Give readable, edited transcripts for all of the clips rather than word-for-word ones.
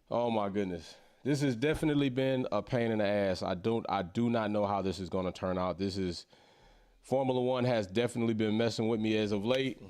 Oh my goodness. This has definitely been a pain in the ass. I do not know how this is going to turn out. This is Formula One has definitely been messing with me as of late.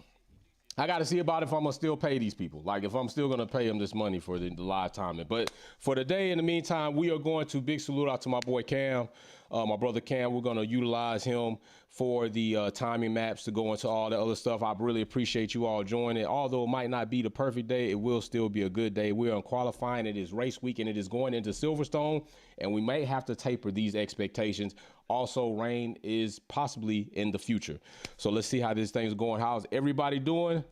I got to see about if I'm gonna still pay these people. Like if I'm still gonna pay them this money for the live timing. But for today, in the meantime, we are going to big salute out to my boy Cam, my brother Cam. We're gonna utilize him for the timing maps to go into all the other stuff. I really appreciate you all joining. Although it might not be the perfect day, it will still be a good day. We're on qualifying. It is race week and it is going into Silverstone, and we may have to taper these expectations. Also, rain is possibly in the future. So let's see how this thing's going. How's everybody doing?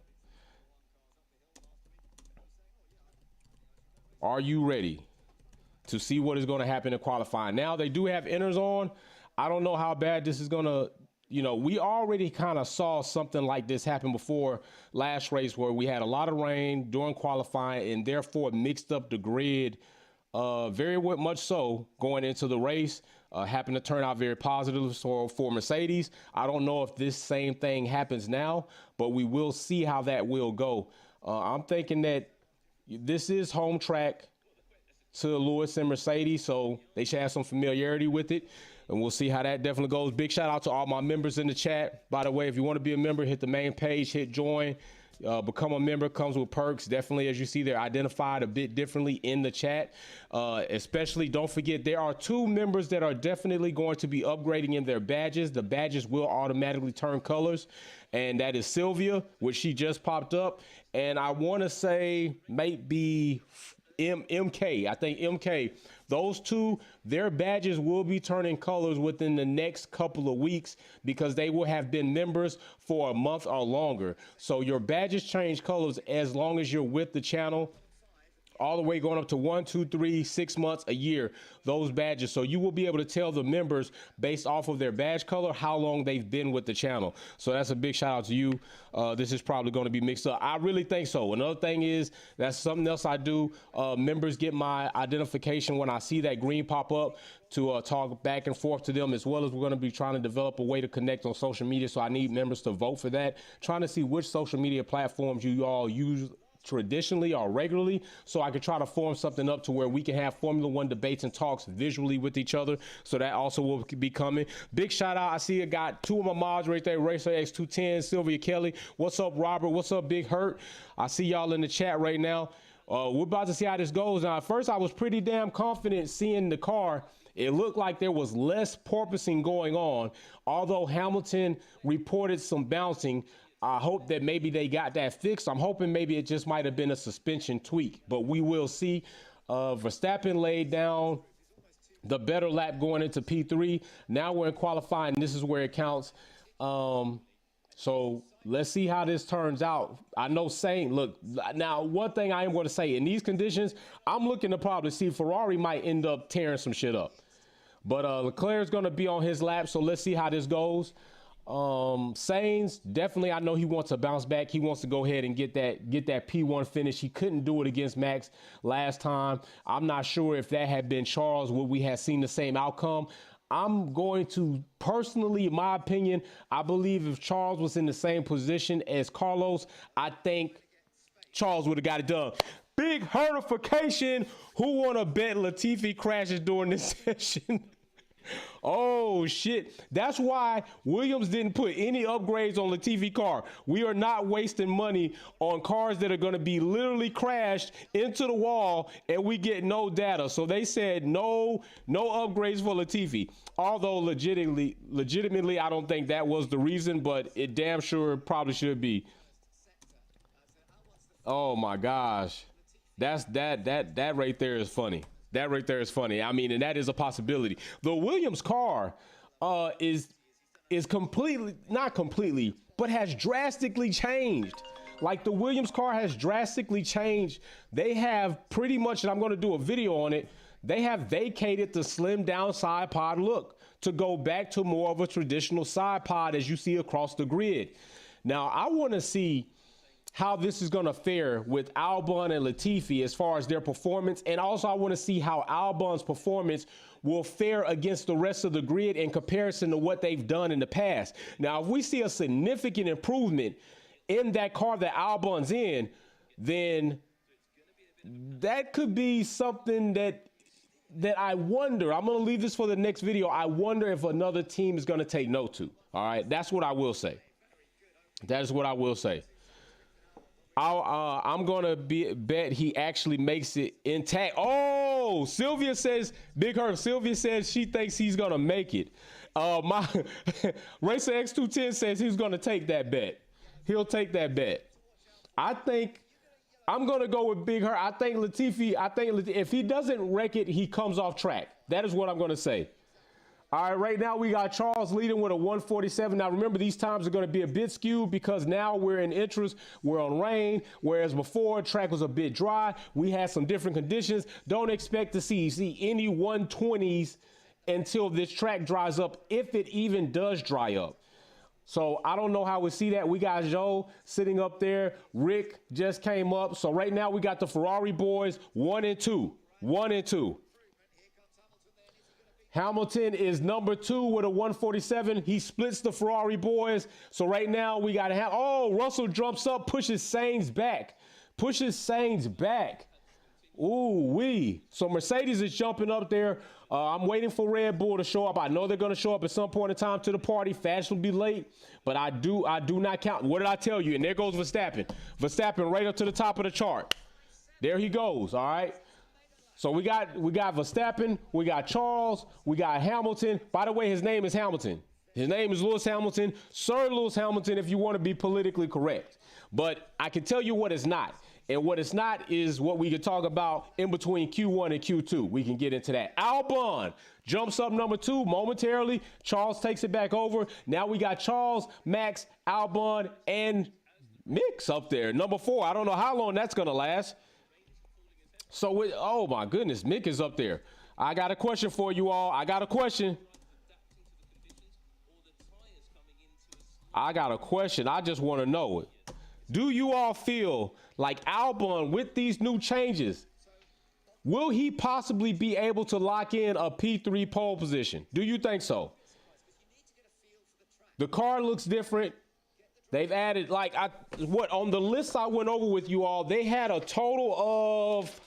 Are you ready to see what is going to happen in qualifying? Now, they do have inners on. I don't know how bad this is going to, we already kind of saw something like this happen before last race where we had a lot of rain during qualifying and therefore mixed up the grid very much so going into the race. Happened to turn out very positive for Mercedes. I don't know if this same thing happens now, but we will see how that will go. I'm thinking that this is home track to Lewis and Mercedes, so they should have some familiarity with it, and we'll see how that definitely goes. Big shout out to all my members in the chat. By the way, if you want to be a member, hit the main page, hit join. Become a member, comes with perks. Definitely, as you see, they're identified a bit differently in the chat. Especially, don't forget, there are 2 members that are definitely going to be upgrading in their badges. The badges will automatically turn colors, and that is Sylvia, which she just popped up, and I want to say maybe MK. I think MK. Those 2, their badges will be turning colors within the next couple of weeks because they will have been members for a month or longer. So your badges change colors as long as you're with the channel, all the way going up to 1, 2, 3, 6 months, a year, those badges. So you will be able to tell the members based off of their badge color how long they've been with the channel. So that's a big shout out to you. This is probably going to be mixed up. I really think so. Another thing is that's something else I do. Members get my identification when I see that green pop up to talk back and forth to them, as well as we're going to be trying to develop a way to connect on social media. So I need members to vote for that. Trying to see which social media platforms you all use traditionally or regularly, so I could try to form something up to where we can have Formula One debates and talks visually with each other. So that also will be coming. Big shout out. I see I got 2 of my mods right there. Racer X210, Sylvia Kelly. What's up, Robert? What's up, Big Hurt? I see y'all in the chat right now. We're about to see how this goes. Now, at first, I was pretty damn confident seeing the car. It looked like there was less porpoising going on, although Hamilton reported some bouncing. I hope that maybe they got that fixed. I'm hoping maybe it just might have been a suspension tweak, but we will see. Verstappen laid down the better lap going into P3. Now we're in qualifying. This is where it counts. So let's see how this turns out. I know saying, look, now one thing I am going to say, in these conditions, I'm looking to probably see Ferrari might end up tearing some shit up. But Leclerc's going to be on his lap, so let's see how this goes. Sainz, definitely, I know he wants to bounce back. He wants to go ahead and get that P1 finish. He couldn't do it against Max last time. I'm not sure if that had been Charles, would we have seen the same outcome? I'm going to personally, in my opinion, I believe if Charles was in the same position as Carlos, I think Charles would have got it done. Big hurtification. Who want to bet Latifi crashes during this session? Oh shit. That's why Williams didn't put any upgrades on Latifi car. We are not wasting money on cars that are going to be literally crashed into the wall and we get no data. So they said no upgrades for Latifi. Although legitimately I don't think that was the reason, but it damn sure probably should be. Oh my gosh. That right there is funny. That right there is funny. I mean, and that is a possibility. The Williams car is completely, not completely, but has drastically changed. Like the Williams car has drastically changed. They have pretty much, and I'm going to do a video on it, they have vacated the slim down side pod look to go back to more of a traditional side pod as you see across the grid. Now, I want to see how this is going to fare with Albon and Latifi as far as their performance. And also I want to see how Albon's performance will fare against the rest of the grid in comparison to what they've done in the past. Now, if we see a significant improvement in that car that Albon's in, then that could be something that I wonder. I'm going to leave this for the next video. I wonder if another team is going to take note to. All right. That's what I will say. That is what I will say. I'm going to bet he actually makes it intact. Oh, Sylvia says, Big Herb, Sylvia says she thinks he's going to make it. My Racer X210 says he's going to take that bet. He'll take that bet. I think I'm going to go with Big Herb. I think Latifi, if he doesn't wreck it, he comes off track. That is what I'm going to say. All right, right now we got Charles leading with a 147. Now, remember, these times are going to be a bit skewed because now we're in interest. We're on rain, whereas before, track was a bit dry. We had some different conditions. Don't expect to see any 120s until this track dries up, if it even does dry up. So I don't know how we see that. We got Joe sitting up there. Rick just came up. So right now we got the Ferrari boys 1 and 2. 1 and 2. Hamilton is number 2 with a 147. He splits the Ferrari boys. So right now we got to have, oh, Russell jumps up, pushes Sainz back. Ooh, wee. So Mercedes is jumping up there. I'm waiting for Red Bull to show up. I know they're going to show up at some point in time to the party. Fashionably late, but I do not count. What did I tell you? And there goes Verstappen. Verstappen right up to the top of the chart. There he goes. All right. So we got Verstappen, we got Charles, we got Hamilton. By the way, his name is Hamilton. His name is Lewis Hamilton, Sir Lewis Hamilton, if you want to be politically correct. But I can tell you what it's not. And what it's not is what we could talk about in between Q1 and Q2. We can get into that. Albon jumps up number 2 momentarily. Charles takes it back over. Now we got Charles, Max, Albon, and Mick's up there. Number 4. I don't know how long that's going to last. So, oh my goodness, Mick is up there. I got a question for you all. I got a question. I just want to know it. Do you all feel like Albon, with these new changes, will he possibly be able to lock in a P3 pole position? Do you think so? The car looks different. They've added, on the list I went over with you all, they had a total of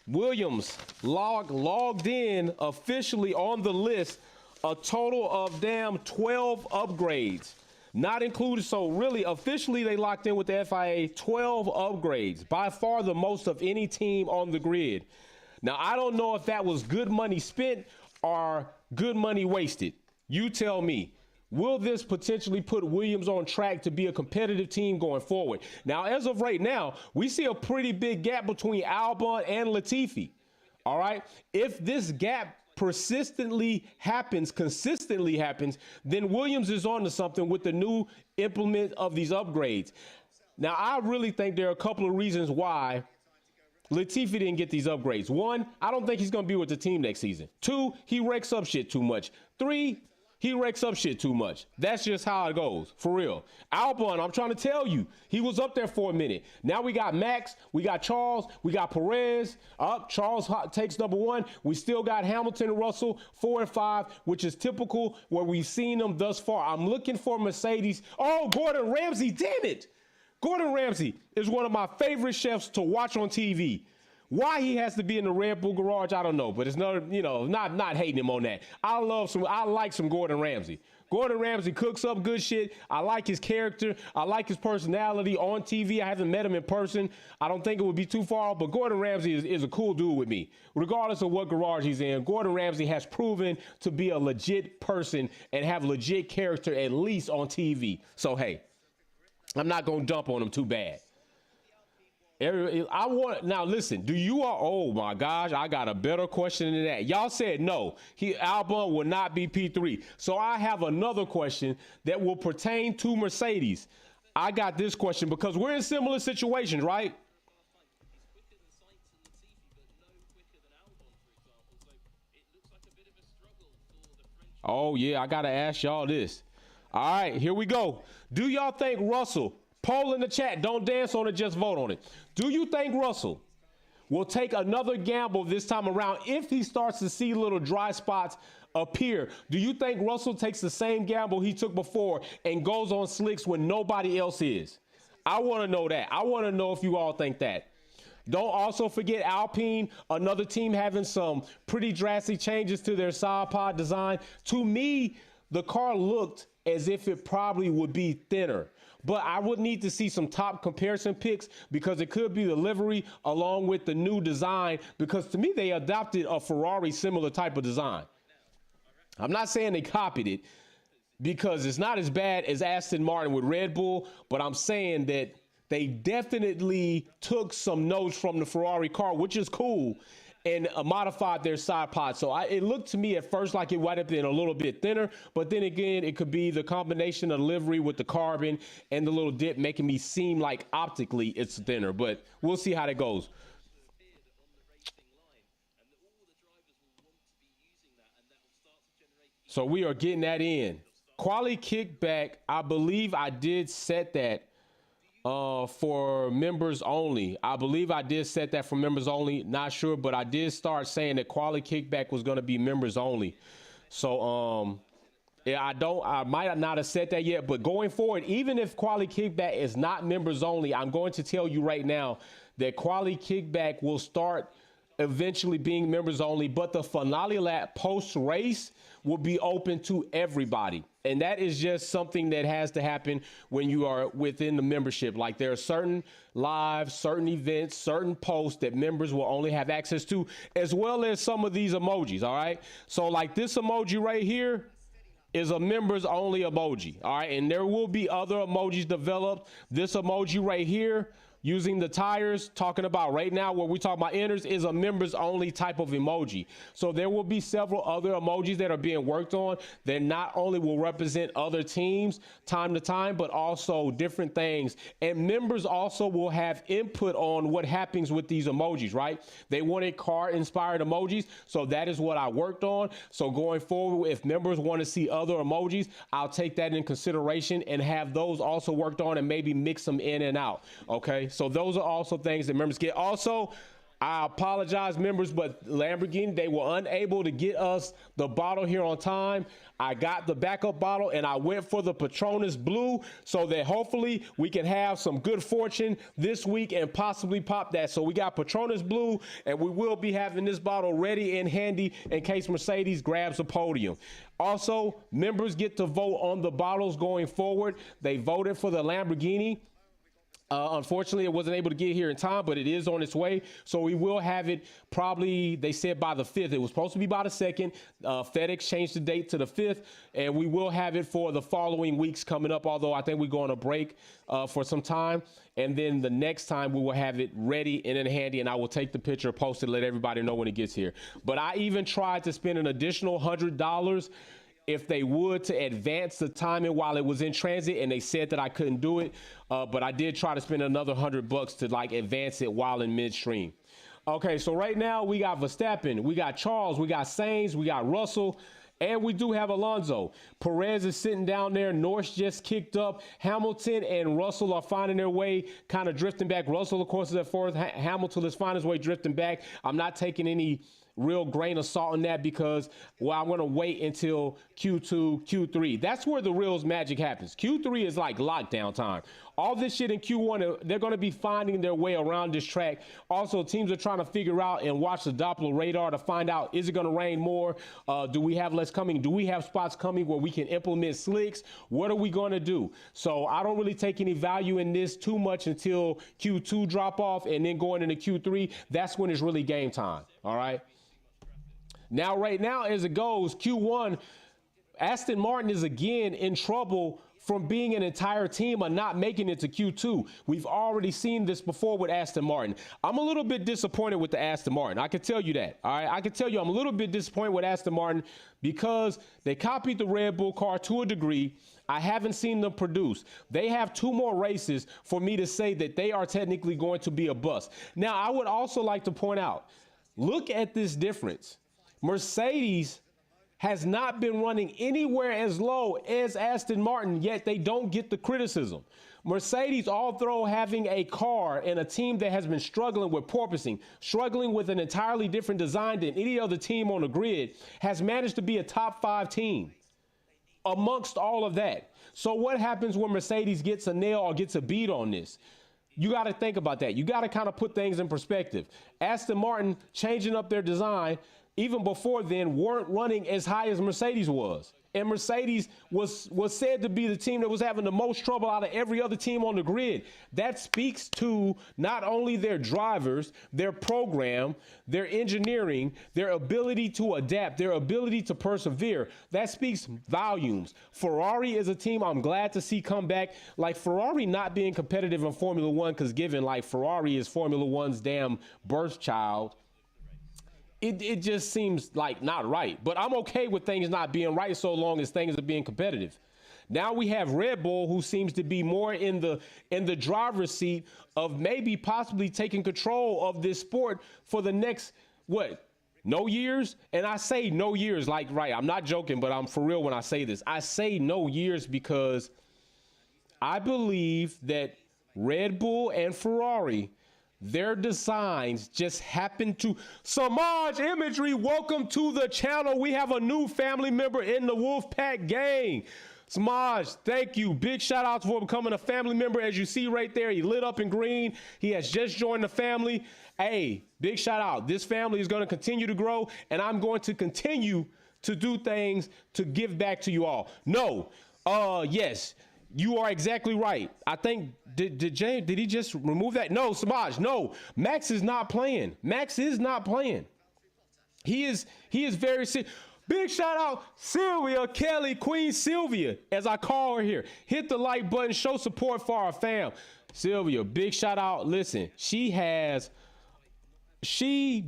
Williams logged in officially on the list, a total of 12 upgrades. Not included, so really officially they locked in with the FIA 12 upgrades, by far the most of any team on the grid. Now, I don't know if that was good money spent or good money wasted. You tell me. Will this potentially put Williams on track to be a competitive team going forward? Now, as of right now, we see a pretty big gap between Albon and Latifi. All right. If this gap consistently happens, then Williams is on to something with the new implement of these upgrades. Now, I really think there are a couple of reasons why Latifi didn't get these upgrades. 1, I don't think he's going to be with the team next season. 2, he wrecks up shit too much. 3, he wrecks up shit too much. That's just how it goes, for real. Albon, I'm trying to tell you, he was up there for a minute. Now we got Max, we got Charles, we got Perez. Charles takes number 1. We still got Hamilton and Russell, 4 and 5, which is typical where we've seen them thus far. I'm looking for Mercedes. Oh, Gordon Ramsay, damn it. Gordon Ramsay is one of my favorite chefs to watch on TV. Why he has to be in the Red Bull garage, I don't know, but it's not, not hating him on that. I like some Gordon Ramsay. Gordon Ramsay cooks up good shit. I like his character. I like his personality on TV. I haven't met him in person. I don't think it would be too far, but Gordon Ramsay is a cool dude with me. Regardless of what garage he's in, Gordon Ramsay has proven to be a legit person and have legit character, at least on TV. So, hey, I'm not going to dump on him too bad. Now listen, do you all, oh my gosh, I got a better question than that. Y'all said no, Albon will not be P3. So I have another question that will pertain to Mercedes. I got this question because we're in similar situations, right? Oh yeah, I got to ask y'all this. All right, here we go. Do y'all think Russell, poll in the chat, don't dance on it, just vote on it. Do you think Russell will take another gamble this time around if he starts to see little dry spots appear? Do you think Russell takes the same gamble he took before and goes on slicks when nobody else is? I want to know that. I want to know if you all think that. Don't also forget Alpine, another team having some pretty drastic changes to their side pod design. To me, the car looked as if it probably would be thinner. But I would need to see some top comparison pics because it could be the livery along with the new design, because to me, they adopted a Ferrari similar type of design. I'm not saying they copied it because it's not as bad as Aston Martin with Red Bull, but I'm saying that they definitely took some notes from the Ferrari car, which is cool, and modified their side pod. So it looked to me at first like it might have been a little bit thinner, but then again, it could be the combination of livery with the carbon and the little dip making me seem like optically it's thinner, but we'll see how that goes. So we are getting that in. Quali kickback, I believe I did set that for members only. I believe I did set that for members only. Not sure, but I did start saying that quali kickback was going to be members only. So yeah, I might not have said that yet, but going forward, even if quali kickback is not members only, I'm going to tell you right now that quali kickback will start eventually being members only, but the finale lap post race will be open to everybody. And that is just something that has to happen when you are within the membership. Like there are certain lives, certain events, certain posts that members will only have access to, as well as some of these emojis. All right. So like this emoji right here is a members only emoji. All right. And there will be other emojis developed. This emoji right here, using the tires, talking about right now where we talk about inners, is a members only type of emoji. So there will be several other emojis that are being worked on that not only will represent other teams time to time, but also different things. And members also will have input on what happens with these emojis, right? They wanted car inspired emojis. So that is what I worked on. So going forward, if members want to see other emojis, I'll take that in consideration and have those also worked on and maybe mix them in and out. Okay. So those are also things that members get. Also, I apologize, members, but Lamborghini, they were unable to get us the bottle here on time. I got the backup bottle and I went for the Patronus Blue so that hopefully we can have some good fortune this week and possibly pop that. So we got Patronus Blue and we will be having this bottle ready and handy in case Mercedes grabs a podium. Also, members get to vote on the bottles going forward. They voted for the Lamborghini. Unfortunately, it wasn't able to get here in time, but it is on its way. So we will have it probably, they said by the 5th. It was supposed to be by the 2nd. FedEx changed the date to the 5th, and we will have it for the following weeks coming up, although I think we're going to break for some time. And then the next time we will have it ready and in handy, and I will take the picture, post it, let everybody know when it gets here. But I even tried to spend an additional $100 if they would to advance the timing while it was in transit, and they said that I couldn't do it. But I did try to spend another $100 to like advance it while in midstream. Okay, so right now we got Verstappen, we got Charles, we got Sainz, we got Russell, and we do have Alonso. Perez is sitting down there. Norris just kicked up. Hamilton and Russell are finding their way, kind of drifting back. Russell, of course, is at fourth. Hamilton is finding his way drifting back. I'm not taking any real grain of salt in that because, well, I'm going to wait until Q2, Q3. That's where the real magic happens. Q3 is like lockdown time. All this shit in Q1, they're going to be finding their way around this track. Also, teams are trying to figure out and watch the Doppler radar to find out, is it going to rain more? Do we have less coming? Do we have spots coming where we can implement slicks? What are we going to do? So I don't really take any value in this too much until Q2 drop off, and then going into Q3, that's when it's really game time. All right. Now, right now, as it goes, Q1, Aston Martin is again in trouble from being an entire team and not making it to Q2. We've already seen this before with Aston Martin. I'm a little bit disappointed with the Aston Martin. I can tell you that. All right. I can tell you I'm a little bit disappointed with Aston Martin because they copied the Red Bull car to a degree. I haven't seen them produce. They have 2 more races for me to say that they are technically going to be a bust. Now, I would also like to point out, look at this difference. Mercedes has not been running anywhere as low as Aston Martin, yet they don't get the criticism. Mercedes, although having a car and a team that has been struggling with porpoising, struggling with an entirely different design than any other team on the grid, has managed to be a top 5 team amongst all of that. So what happens when Mercedes gets a nail or gets a beat on this? You got to think about that. You got to kind of put things in perspective. Aston Martin changing up their design, even before then, weren't running as high as Mercedes was. And Mercedes was said to be the team that was having the most trouble out of every other team on the grid. That speaks to not only their drivers, their program, their engineering, their ability to adapt, their ability to persevere. That speaks volumes. Ferrari is a team I'm glad to see come back. Like Ferrari not being competitive in Formula One, because given like Ferrari is Formula One's damn birth child, it just seems like not right. But I'm okay with things not being right so long as things are being competitive. Now we have Red Bull, who seems to be more in the driver's seat of maybe possibly taking control of this sport for the next, no years? And I say no years, like, right, I'm not joking, but I'm for real when I say this. I say no years because I believe that Red Bull and Ferrari, their designs just happen to. Samaj Imagery, welcome to the channel. We have a new family member in the Wolfpack gang. Samaj, thank you. Big shout out for becoming a family member. As you see right there, he lit up in green. He has just joined the family. Hey, big shout out. This family is going to continue to grow, and I'm going to continue to do things to give back to you all. No, yes. You are exactly right. I think, did James, did he just remove that? No, Samaj, no. Max is not playing. Max is not playing. He is very sick. Big shout out Sylvia Kelly, Queen Sylvia, as I call her here. Hit the like button, show support for our fam. Sylvia, big shout out. Listen, she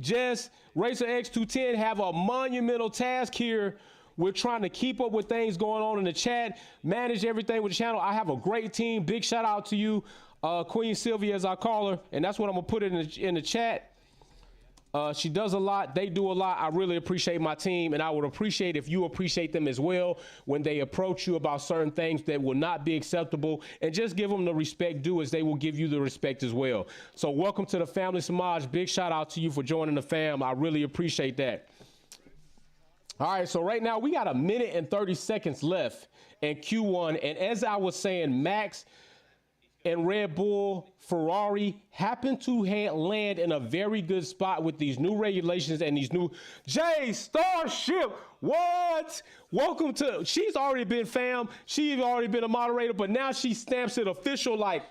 just, Racer X210 have a monumental task here. We're trying to keep up with things going on in the chat, manage everything with the channel. I have a great team. Big shout out to you, Queen Sylvia, as I call her. And that's what I'm going to put in the chat. She does a lot. They do a lot. I really appreciate my team, and I would appreciate if you appreciate them as well when they approach you about certain things that will not be acceptable, and just give them the respect due as they will give you the respect as well. So welcome to the family, Samaj. Big shout out to you for joining the fam. I really appreciate that. All right, so right now we got 1 minute and 30 seconds left in Q1. And as I was saying, Max and Red Bull, Ferrari happen to land in a very good spot with these new regulations and these new Jay Starship. What? Welcome to, she's already been fam. She's already been a moderator, but now she stamps it official like,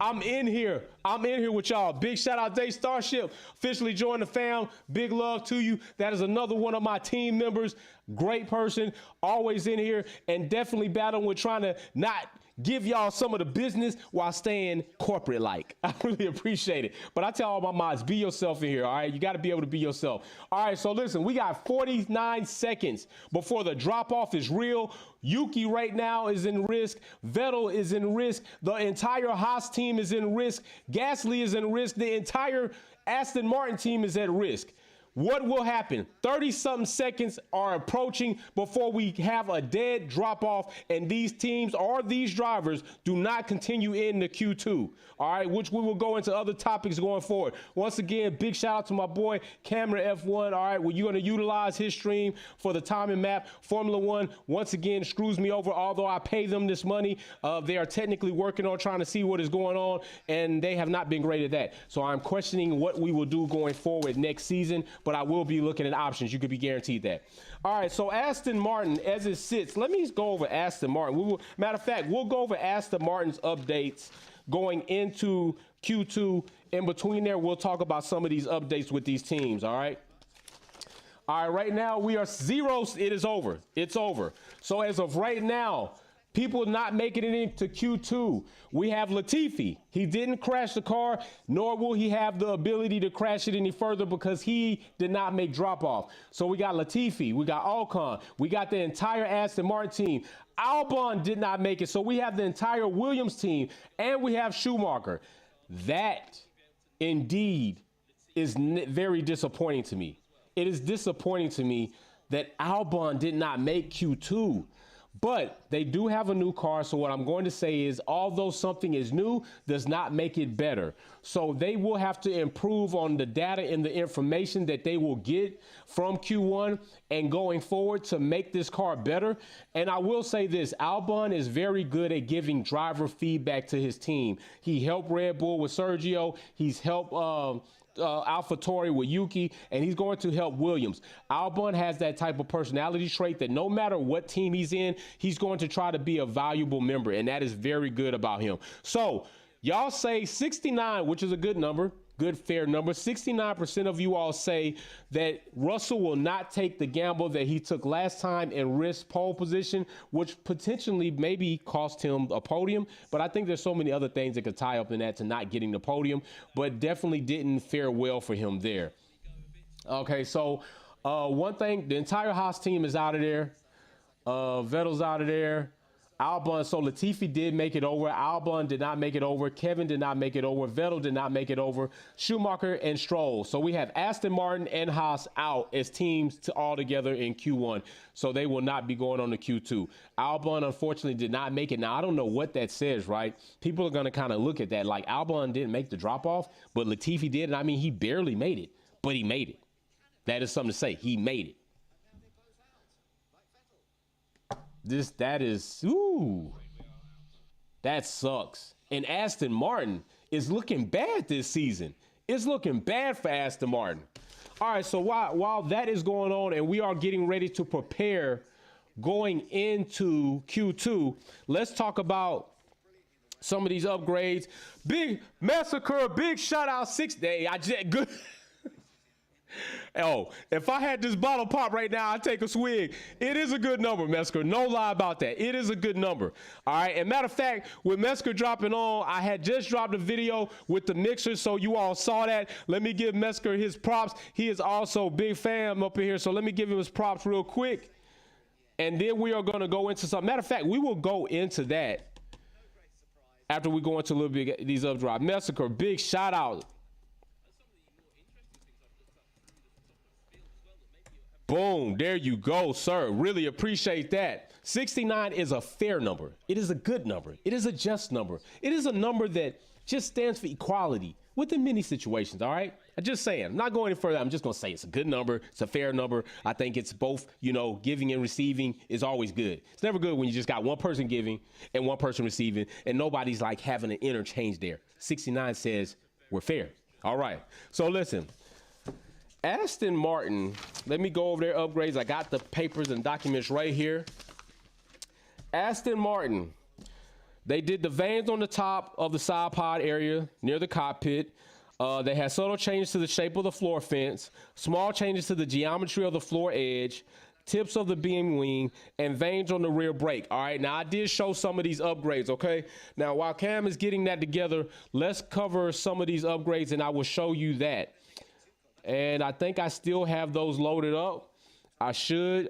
I'm in here. I'm in here with y'all. Big shout out Jay Starship. Officially joined the fam. Big love to you. That is another one of my team members. Great person. Always in here and definitely battling with trying to not give y'all some of the business while staying corporate like. I really appreciate it. But I tell all my mods, be yourself in here, all right? You got to be able to be yourself. All right, so listen, we got 49 seconds before the drop-off is real. Yuki right now is in risk. Vettel is in risk. The entire Haas team is in risk. Gasly is in risk. The entire Aston Martin team is at risk. What will happen? 30-something seconds are approaching before we have a dead drop-off, and these teams or these drivers do not continue in the Q2, all right, which we will go into other topics going forward. Once again, big shout-out to my boy, Camera F1, all right, well, you're going to utilize his stream for the timing map. Formula One, once again, screws me over, although I pay them this money. They are technically working on trying to see what is going on, and they have not been great at that. So I'm questioning what we will do going forward next season, but I will be looking at options. You could be guaranteed that. All right, so Aston Martin, as it sits, let me go over Aston Martin. Matter of fact, we'll go over Aston Martin's updates going into Q2. In between there, we'll talk about some of these updates with these teams, all right? All right, right now we are zero. It is over. It's over. So as of right now, people not making it into Q2. We have Latifi. He didn't crash the car, nor will he have the ability to crash it any further because he did not make drop off. So we got Latifi, we got Ocon, we got the entire Aston Martin team. Albon did not make it, so we have the entire Williams team, and we have Schumacher. That indeed is very disappointing to me. It is disappointing to me that Albon did not make Q2. But they do have a new car. So what I'm going to say is, although something is new, does not make it better. So they will have to improve on the data and the information that they will get from Q1 and going forward to make this car better. And I will say this, Albon is very good at giving driver feedback to his team. He helped Red Bull with Sergio. He's helped AlphaTauri with Yuki, and he's going to help Williams. Albon has that type of personality trait that no matter what team he's in, he's going to try to be a valuable member, and that is very good about him. So y'all say 69, which is a good number, good fair number. 69% of you all say that Russell will not take the gamble that he took last time and risk pole position, which potentially maybe cost him a podium. But I think there's so many other things that could tie up in that to not getting the podium, but definitely didn't fare well for him there. Okay, so one thing, the entire Haas team is out of there. Vettel's out of there. Albon, so Latifi did make it over. Albon did not make it over. Kevin did not make it over. Vettel did not make it over. Schumacher and Stroll. So we have Aston Martin and Haas out as teams all together in Q1. So they will not be going on to Q2. Albon, unfortunately, did not make it. Now, I don't know what that says, right? People are going to kind of look at that like Albon didn't make the drop off, but Latifi did. And I mean, he barely made it, but he made it. That is something to say. He made it. That sucks. And Aston Martin is looking bad this season. It's looking bad for Aston Martin. All right, so while that is going on and we are getting ready to prepare going into Q2, let's talk about some of these upgrades. Big massacre, big shout out 6 day. Good. Oh, if I had this bottle pop right now, I'd take a swig. It is a good number, Mesker. No lie about that. It is a good number. All right. And matter of fact, with Mesker dropping on, I had just dropped a video with the mixer, so you all saw that. Let me give Mesker his props. He is also a big fan up in here, so let me give him his props real quick. And then we are going to go into something. Matter of fact, we will go into that after we go into a little bit of these updrive. Massacre, big shout out. Boom, there you go, sir. Really appreciate that. 69 is a fair number. It is a good number. It is a just number. It is a number that just stands for equality within many situations, all right? I'm just saying, I'm not going any further. I'm just going to say it's a good number. It's a fair number. I think it's both, giving and receiving is always good. It's never good when you just got one person giving and one person receiving and nobody's like having an interchange there. 69 says we're fair. All right, so listen. Aston Martin, let me go over their upgrades. I got the papers and documents right here. Aston Martin, they did the vanes on the top of the side pod area near the cockpit. They had subtle changes to the shape of the floor fence, small changes to the geometry of the floor edge, tips of the beam wing, and vanes on the rear brake. All right, now I did show some of these upgrades, okay? Now, while Cam is getting that together, let's cover some of these upgrades, and I will show you that. And I think I still have those loaded up. I should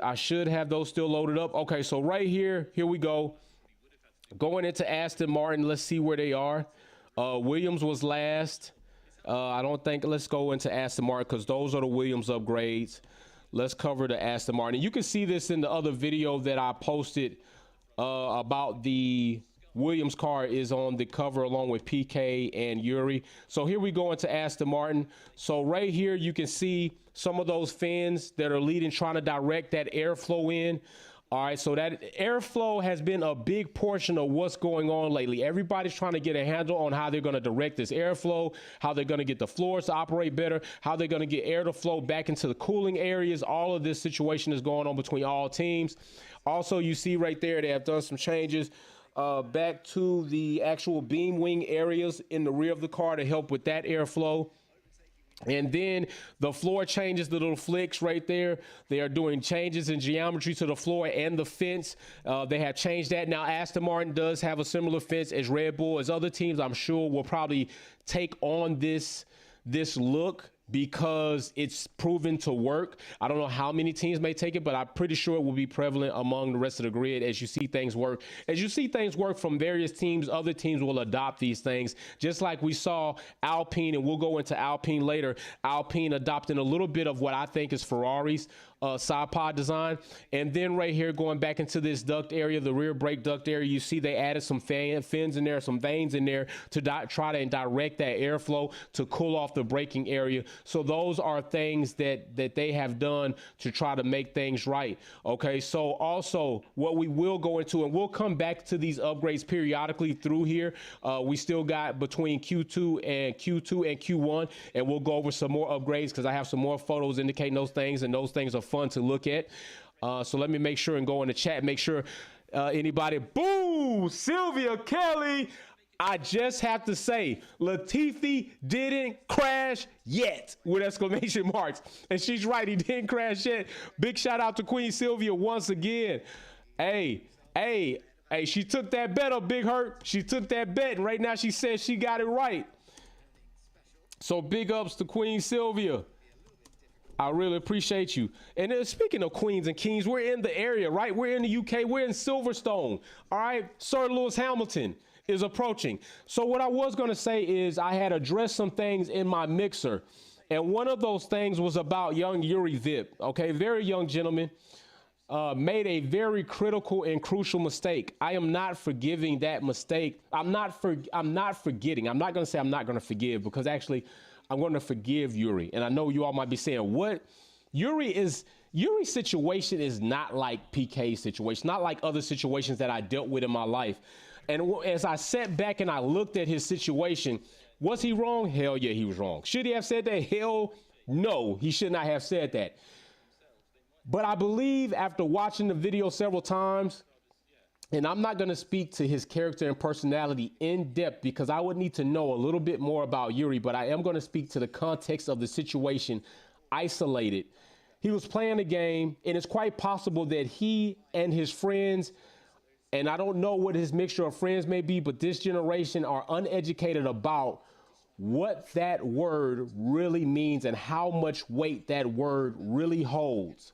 have those still loaded up. Okay, so right here we go. Going into Aston Martin, let's see where they are. Williams was last. Let's go into Aston Martin because those are the Williams upgrades. Let's cover the Aston Martin. You can see this in the other video that I posted about the Williams car is on the cover along with PK and Yuri. So here we go into Aston Martin. So right here you can see some of those fins that are leading, trying to direct that airflow in. All right, so that airflow has been a big portion of what's going on lately. Everybody's trying to get a handle on how they're going to direct this airflow, how they're going to get the floors to operate better, how they're going to get air to flow back into the cooling areas. All of this situation is going on between all teams. Also, you see right there, they have done some changes back to the actual beam wing areas in the rear of the car to help with that airflow. And then the floor changes, the little flicks right there. They are doing changes in geometry to the floor and the fence. They have changed that. Now, Aston Martin does have a similar fence as Red Bull. As other teams, I'm sure, will probably take on this look. because it's proven to work. I don't know how many teams may take it, but I'm pretty sure it will be prevalent among the rest of the grid as you see things work. As you see things work from various teams, other teams will adopt these things, just like we saw Alpine, and we'll go into Alpine later. Alpine adopting a little bit of what I think is Ferrari's side pod design. And then right here, going back into this duct area, the rear brake duct area, you see they added some fins in there, some vanes in there to try to direct that airflow to cool off the braking area. So those are things that they have done to try to make things right. Okay, so also what we will go into, and we'll come back to these upgrades periodically through here. We still got between Q2 and Q1, and we'll go over some more upgrades because I have some more photos indicating those things, and those things are fun to look at. So let me make sure and go in the chat, make sure anybody, boo, Sylvia Kelly. I just have to say, Latifi didn't crash yet, with exclamation marks. And she's right, he didn't crash yet. Big shout out to Queen Sylvia once again. Hey, she took that bet up, Big Hurt. She took that bet, and right now she says she got it right. So big ups to Queen Sylvia. I really appreciate you. And then speaking of queens and kings, we're in the area, right? We're in the UK. We're in Silverstone. All right. Sir Lewis Hamilton is approaching. So what I was going to say is I had addressed some things in my mixer. And one of those things was about young Yuri Vip. Okay. Very young gentleman. Made a very critical and crucial mistake. I am not forgiving that mistake. I'm not forgetting. I'm not going to say I'm not going to forgive, because actually I'm going to forgive Yuri. And I know you all might be saying, what? Yuri's situation is not like PK's situation, not like other situations that I dealt with in my life. And as I sat back and I looked at his situation, was he wrong? Hell yeah, he was wrong. Should he have said that? Hell no, he should not have said that. But I believe after watching the video several times, and I'm not going to speak to his character and personality in depth because I would need to know a little bit more about Yuri, but I am going to speak to the context of the situation isolated. He was playing a game, and it's quite possible that he and his friends, and I don't know what his mixture of friends may be, but this generation are uneducated about what that word really means and how much weight that word really holds.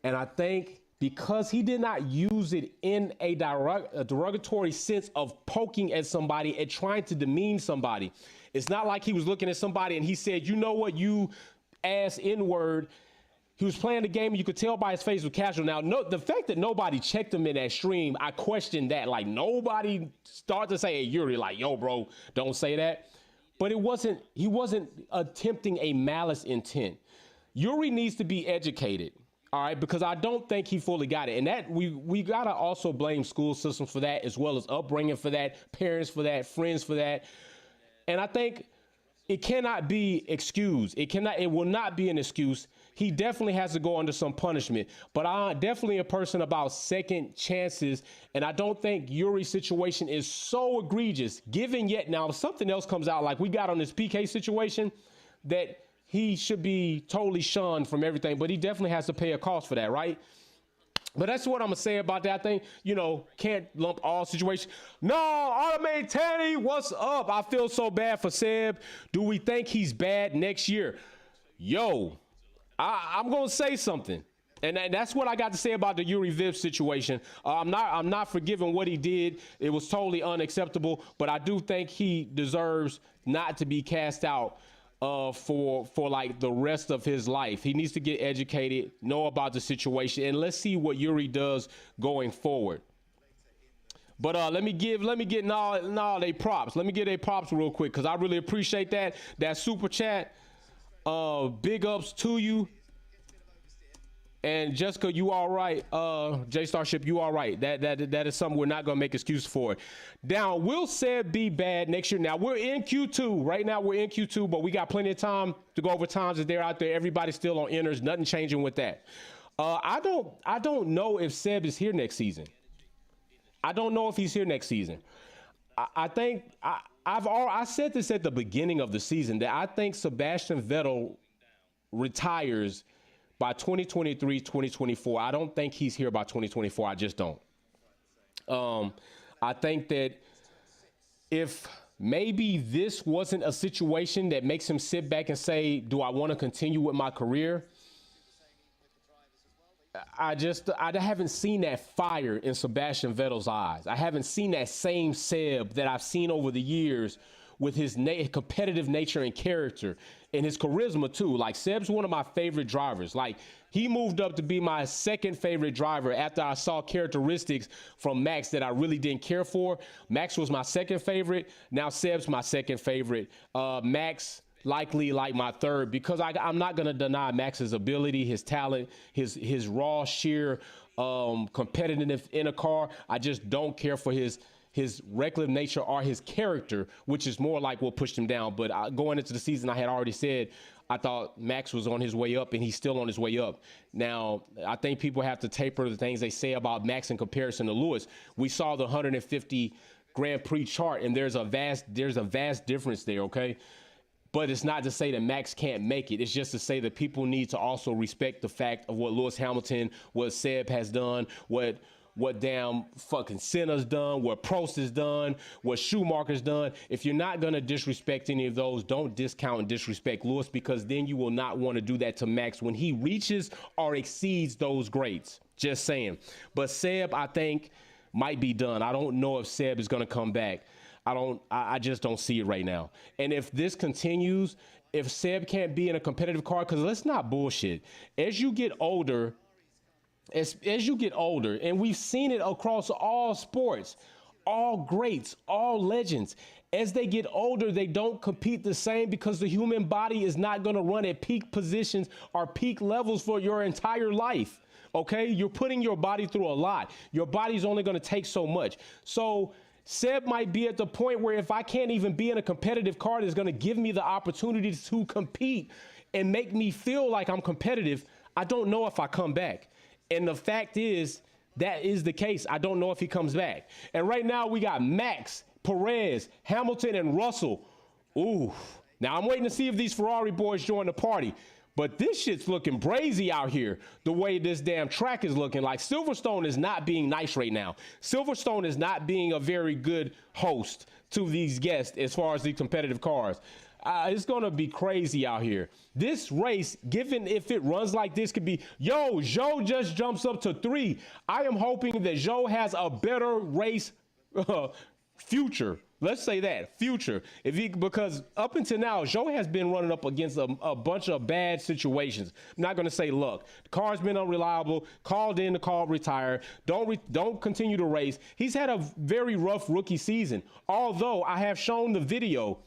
And I think because he did not use it in a derogatory sense of poking at somebody and trying to demean somebody. It's not like he was looking at somebody and he said, you know what, you ass N-word. He was playing the game, and you could tell by his face was casual. Now, the fact that nobody checked him in that stream, I question that. Like, nobody started to say, hey, Yuri, like, yo, bro, don't say that. But he wasn't attempting a malice intent. Yuri needs to be educated. All right, because I don't think he fully got it. And that we got to also blame school systems for that, as well as upbringing for that, parents for that, friends for that. And I think it cannot be excused. It will not be an excuse. He definitely has to go under some punishment. But I'm definitely a person about second chances. And I don't think Yuri's situation is so egregious, given yet now if something else comes out like we got on this PK situation, that he should be totally shunned from everything, but he definitely has to pay a cost for that, right? But that's what I'm going to say about that thing. You know, can't lump all situations. No, Automated Tanny, what's up? I feel so bad for Seb. Do we think he's bad next year? Yo, I'm going to say something. And that's what I got to say about the Yuri Vip situation. I'm not forgiving what he did. It was totally unacceptable, but I do think he deserves not to be cast out for like the rest of his life. He needs to get educated, know about the situation, and let's see what Yuri does going forward. But let me get they props. Let me get their props real quick, because I really appreciate that super chat. Big ups to you. And Jessica, you all right? J Starship, you all right? That is something we're not gonna make excuses for. Now, will Seb be bad next year? Now we're in Q2. Right now we're in Q2, but we got plenty of time to go over times that they're out there. Everybody's still on inners. Nothing changing with that. I don't know if Seb is here next season. I don't know if he's here next season. I think I said this at the beginning of the season that I think Sebastian Vettel retires by 2023, 2024. I don't think he's here by 2024. I just don't. I think that if maybe this wasn't a situation that makes him sit back and say, do I want to continue with my career? I haven't seen that fire in Sebastian Vettel's eyes. I haven't seen that same Seb that I've seen over the years with his competitive nature and character and his charisma too. Like, Seb's one of my favorite drivers. Like, he moved up to be my second favorite driver after I saw characteristics from Max that I really didn't care for. Max was my second favorite. Now Seb's my second favorite. Max likely like my third, because I'm not going to deny Max's ability, his talent, his raw, sheer competitiveness in a car. I just don't care for his reckless nature or his character, which is more like what pushed him down. But going into the season, I had already said I thought Max was on his way up, and he's still on his way up. Now, I think people have to taper the things they say about Max in comparison to Lewis. We saw the 150 Grand Prix chart, and there's a vast difference there, okay? But it's not to say that Max can't make it. It's just to say that people need to also respect the fact of what Lewis Hamilton, what Seb has done, what damn fucking Senna's done, what Prost has done, what Schumacher's done. If you're not going to disrespect any of those, don't discount and disrespect Lewis, because then you will not want to do that to Max when he reaches or exceeds those grades. Just saying. But Seb, I think, might be done. I don't know if Seb is going to come back. I just don't see it right now. And if this continues, if Seb can't be in a competitive car, because let's not bullshit. As you get older, and we've seen it across all sports, all greats, all legends, as they get older, they don't compete the same, because the human body is not going to run at peak positions or peak levels for your entire life. Okay? You're putting your body through a lot. Your body's only going to take so much. So Seb might be at the point where if I can't even be in a competitive car that's going to give me the opportunity to compete and make me feel like I'm competitive, I don't know if I come back. And the fact is, that is the case. I don't know if he comes back. And right now we got Max, Perez, Hamilton, and Russell. Ooh. Now I'm waiting to see if these Ferrari boys join the party. But this shit's looking brazy out here, the way this damn track is looking. Like, Silverstone is not being nice right now. Silverstone is not being a very good host to these guests as far as the competitive cars. It's going to be crazy out here. This race, given if it runs like this, could be, Zhou just jumps up to 3. I am hoping that Zhou has a better race future. Let's say that, future. Because up until now, Zhou has been running up against a bunch of bad situations. I'm not going to say luck. The car's been unreliable, called in, the car retired, don't continue to race. He's had a very rough rookie season, although I have shown the video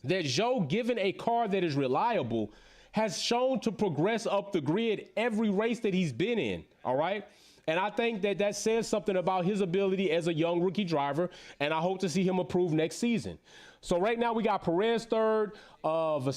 that Zhou, given a car that is reliable, has shown to progress up the grid every race that he's been in, all right? And I think that says something about his ability as a young rookie driver, and I hope to see him improve next season. So right now we got Perez third, Perez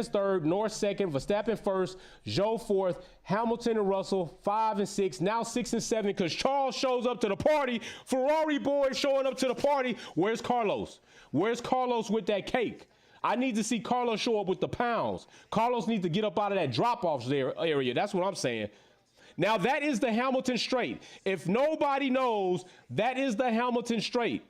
third, Norris second, Verstappen first, Zhou fourth, Hamilton and Russell 5 and 6, now 6 and 7, because Charles shows up to the party. Ferrari boys showing up to the party. Where's Carlos? Where's Carlos with that cake? I need to see Carlos show up with the pounds. Carlos needs to get up out of that drop-off area. That's what I'm saying. Now, that is the Hamilton straight. If nobody knows, that is the Hamilton straight.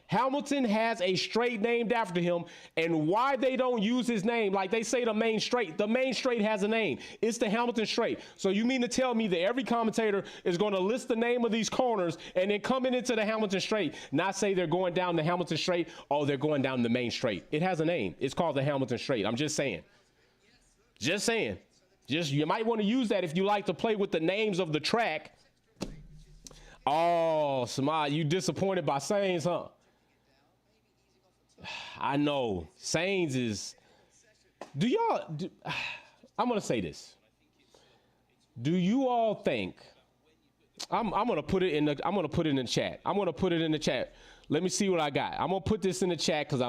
Hamilton has a straight named after him, and why they don't use his name, like they say the main straight has a name. It's the Hamilton straight. So you mean to tell me that every commentator is going to list the name of these corners and then coming into the Hamilton straight, not say they're going down the Hamilton straight, or they're going down the main straight. It has a name. It's called the Hamilton straight. I'm just saying. Just saying. You might want to use that if you like to play with the names of the track. Oh, Samad, you disappointed by Sainz, huh? I know. Sainz is. I'm gonna say this. Do you all think? I'm gonna put it in the. I'm gonna put it in the chat. I'm gonna put it in the chat. Let me see what I got. I'm gonna put this in the chat because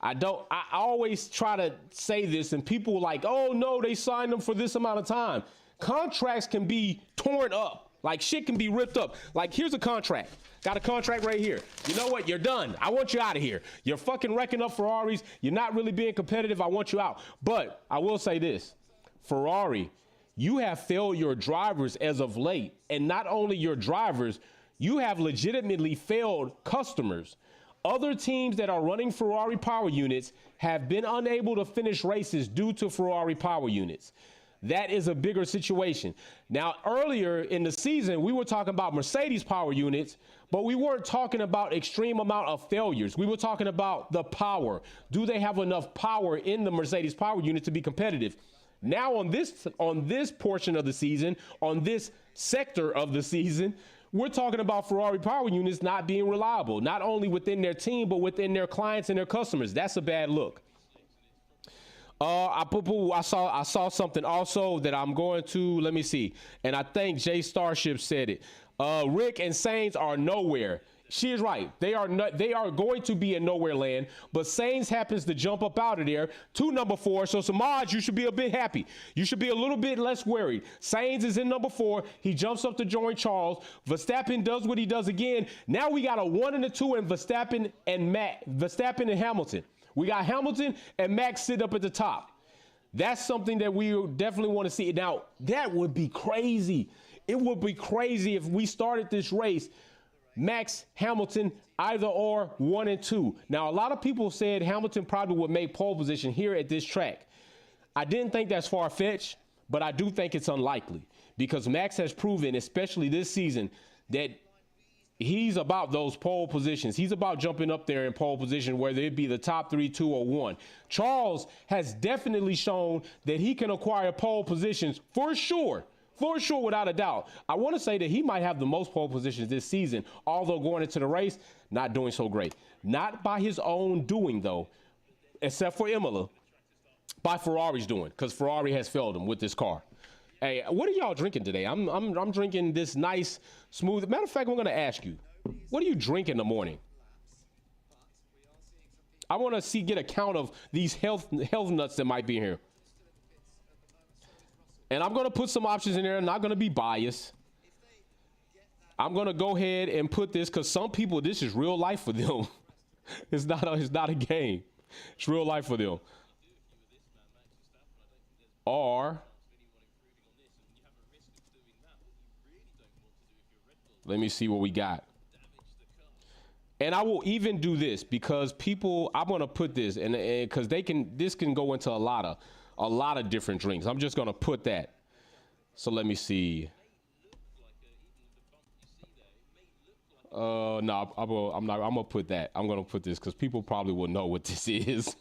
I always try to say this, and people are like, oh no, they signed them for this amount of time. Contracts can be torn up. Like, shit can be ripped up. Like, here's a contract. Got a contract right here. You know what? You're done. I want you out of here. You're fucking wrecking up Ferraris. You're not really being competitive. I want you out. But I will say this. Ferrari, you have failed your drivers as of late. And not only your drivers, you have legitimately failed customers. Other teams that are running Ferrari power units have been unable to finish races due to Ferrari power units. That is a bigger situation. Now, earlier in the season, we were talking about Mercedes power units, but we weren't talking about extreme amount of failures. We were talking about the power. Do they have enough power in the Mercedes power unit to be competitive? Now on this portion of the season, on this sector of the season, we're talking about Ferrari power units not being reliable, not only within their team, but within their clients and their customers. That's a bad look. I saw something also that I'm going to, let me see. And I think Jay Starship said it. Rick and Sainz are nowhere. She is right. They are going to be in nowhere land, but Sainz happens to jump up out of there to number 4. So Samaj, you should be a bit happy. You should be a little bit less worried. Sainz is in number 4. He jumps up to join Charles. Verstappen does what he does again. Now we got a 1 and a 2 in Verstappen and Hamilton. We got Hamilton and Max sit up at the top. That's something that we definitely want to see. Now, that would be crazy. It would be crazy if we started this race, Max, Hamilton, either or 1 and 2. Now, a lot of people said Hamilton probably would make pole position here at this track. I didn't think that's far-fetched, but I do think it's unlikely because Max has proven, especially this season, that he's about those pole positions. He's about jumping up there in pole position, whether it be the top 3, 2, or 1. Charles has definitely shown that he can acquire pole positions for sure. For sure, without a doubt. I want to say that he might have the most pole positions this season, although going into the race, not doing so great. Not by his own doing, though, except for Imola, by Ferrari's doing, because Ferrari has failed him with this car. Hey, what are y'all drinking today? I'm drinking this nice, smooth. Matter of fact, I'm going to ask you, what do you drink in the morning? I want to get a count of these health nuts that might be here. And I'm going to put some options in there. I'm not going to be biased. I'm going to go ahead and put this because some people, this is real life for them. It's not a game. It's real life for them. Or let me see what we got. And I will even do this because people, I'm going to put this and because this can go into a lot of different drinks. I'm just going to put that. So let me see. No, I'm not. I'm going to put that. I'm going to put this because people probably will know what this is.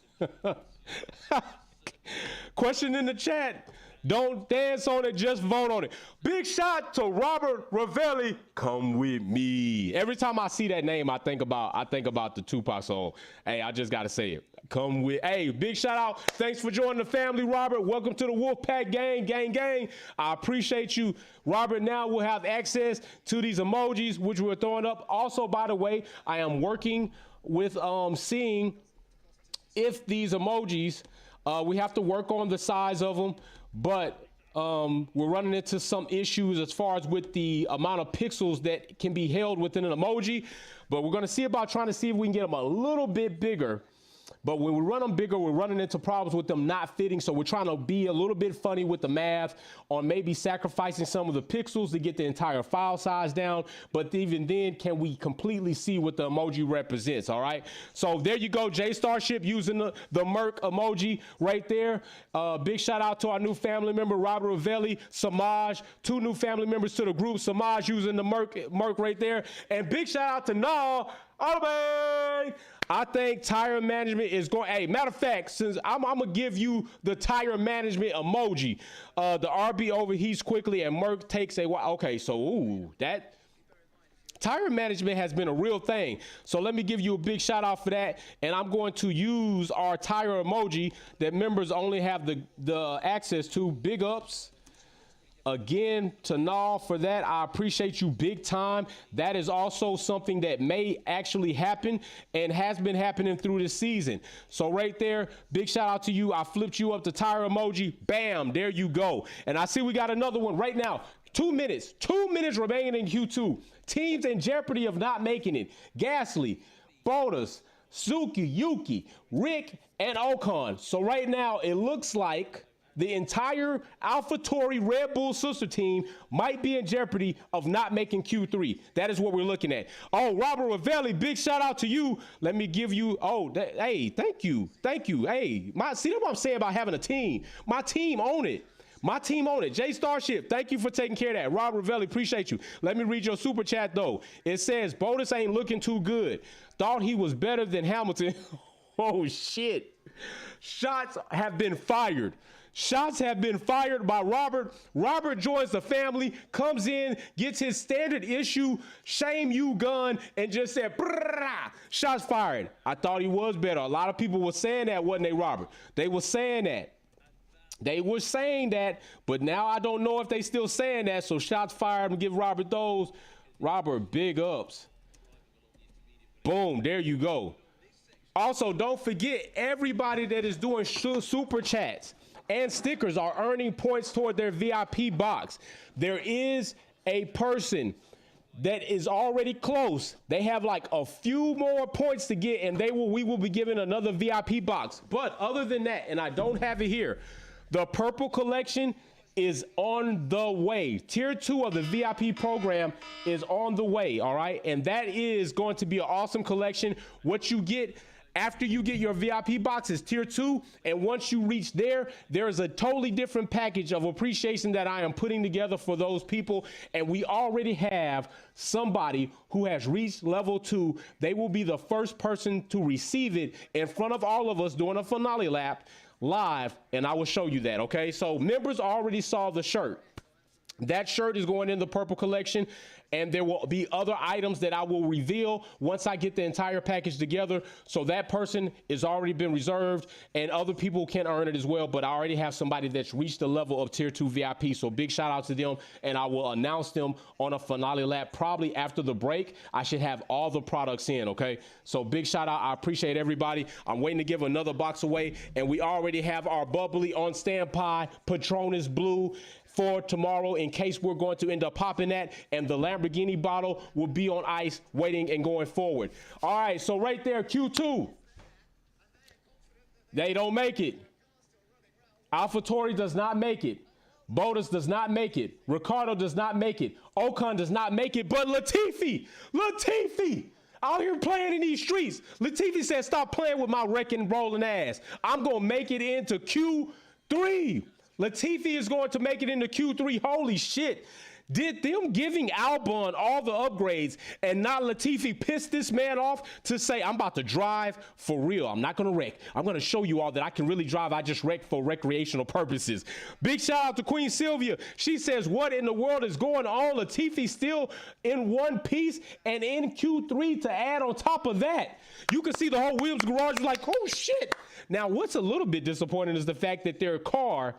Question in the chat. Don't dance on it, just vote on it. Big shout to Robert Ravelli. Come with me. Every time I see that name, I think about the Tupac song. Hey, I just gotta say it. Come with. Hey, big shout out. Thanks for joining the family, Robert. Welcome to the Wolfpack gang. I appreciate you, Robert. Now we'll have access to these emojis, which we're throwing up. Also, by the way, I am working with seeing if these emojis. We have to work on the size of them. But we're running into some issues as far as with the amount of pixels that can be held within an emoji. But we're going to see about trying to see if we can get them a little bit bigger. But when we run them bigger, we're running into problems with them not fitting. So we're trying to be a little bit funny with the math on maybe sacrificing some of the pixels to get the entire file size down. But even then, can we completely see what the emoji represents? All right. So there you go. J Starship using the Merc emoji right there. Big shout out to our new family member, Robert Ravelli, Samaj, 2 new family members to the group. Samaj using the Merc right there. And big shout out to Nall. I think tire management is going. Hey, matter of fact, since I'm gonna give you the tire management emoji. The RB overheats quickly and Merc takes a while. Okay, so that tire management has been a real thing. So let me give you a big shout out for that. And I'm going to use our tire emoji that members only have the access to. Big ups. Again, to Nall for that, I appreciate you big time. That is also something that may actually happen and has been happening through this season. So right there, big shout out to you. I flipped you up the tire emoji. Bam, there you go. And I see we got another one right now. 2 minutes remaining in Q2. Teams in jeopardy of not making it. Gasly, Bottas, Suki, Yuki, Rick, and Ocon. So right now, it looks like the entire AlphaTauri Red Bull sister team might be in jeopardy of not making Q3. That is what we're looking at. Oh, Robert Ravelli, big shout out to you. Let me give you, hey, thank you. Hey, see what I'm saying about having a team. My team own it. Jay Starship, thank you for taking care of that. Rob Ravelli, appreciate you. Let me read your super chat, though. It says, Bottas ain't looking too good. Thought he was better than Hamilton. Oh, shit. Shots have been fired. Shots have been fired by Robert. Robert joins the family, comes in, gets his standard issue, shame you gun, and just said, brrrr, shots fired. I thought he was better. A lot of people were saying that, wasn't they, Robert? They were saying that. They were saying that, but now I don't know if they still saying that, so shots fired and give Robert those. Robert, big ups. Boom, there you go. Also, don't forget, everybody that is doing super chats and stickers are earning points toward their VIP box. There is a person that is already close. They have like a few more points to get, and we will be giving another VIP box. But other than that, and I don't have it here, the purple collection is on the way. Tier 2 of the VIP program is on the way, all right? And that is going to be an awesome collection. What you get after you get your VIP box is tier 2, and once you reach there is a totally different package of appreciation that I am putting together for those people, and we already have somebody who has reached level 2. They will be the first person to receive it in front of all of us during a finale lap live, and I will show you that, okay? So members already saw the shirt. That shirt is going in the purple collection, and there will be other items that I will reveal once I get the entire package together. So that person is already been reserved, and other people can earn it as well, but I already have somebody that's reached the level of tier 2 VIP. So big shout out to them, and I will announce them on a finale lap probably after the break. I should have all the products in, okay? So big shout out. I appreciate everybody. I'm waiting to give another box away, and we already have our bubbly on standby Patronus Blue for tomorrow in case we're going to end up popping that, and the Lamborghini bottle will be on ice waiting and going forward. All right, so right there, Q2. They don't make it. AlphaTauri does not make it. Bottas does not make it. Ricardo does not make it. Ocon does not make it, but Latifi out here playing in these streets. Latifi said, stop playing with my wrecking rolling ass. I'm going to make it into Q3. Latifi is going to make it into Q3. Holy shit. Did them giving Albon all the upgrades and not Latifi piss this man off to say, I'm about to drive for real. I'm not going to wreck. I'm going to show you all that I can really drive. I just wreck for recreational purposes. Big shout out to Queen Sylvia. She says, what in the world is going on? Latifi still in one piece and in Q3 to add on top of that. You can see the whole Williams garage like, oh shit. Now, what's a little bit disappointing is the fact that their car,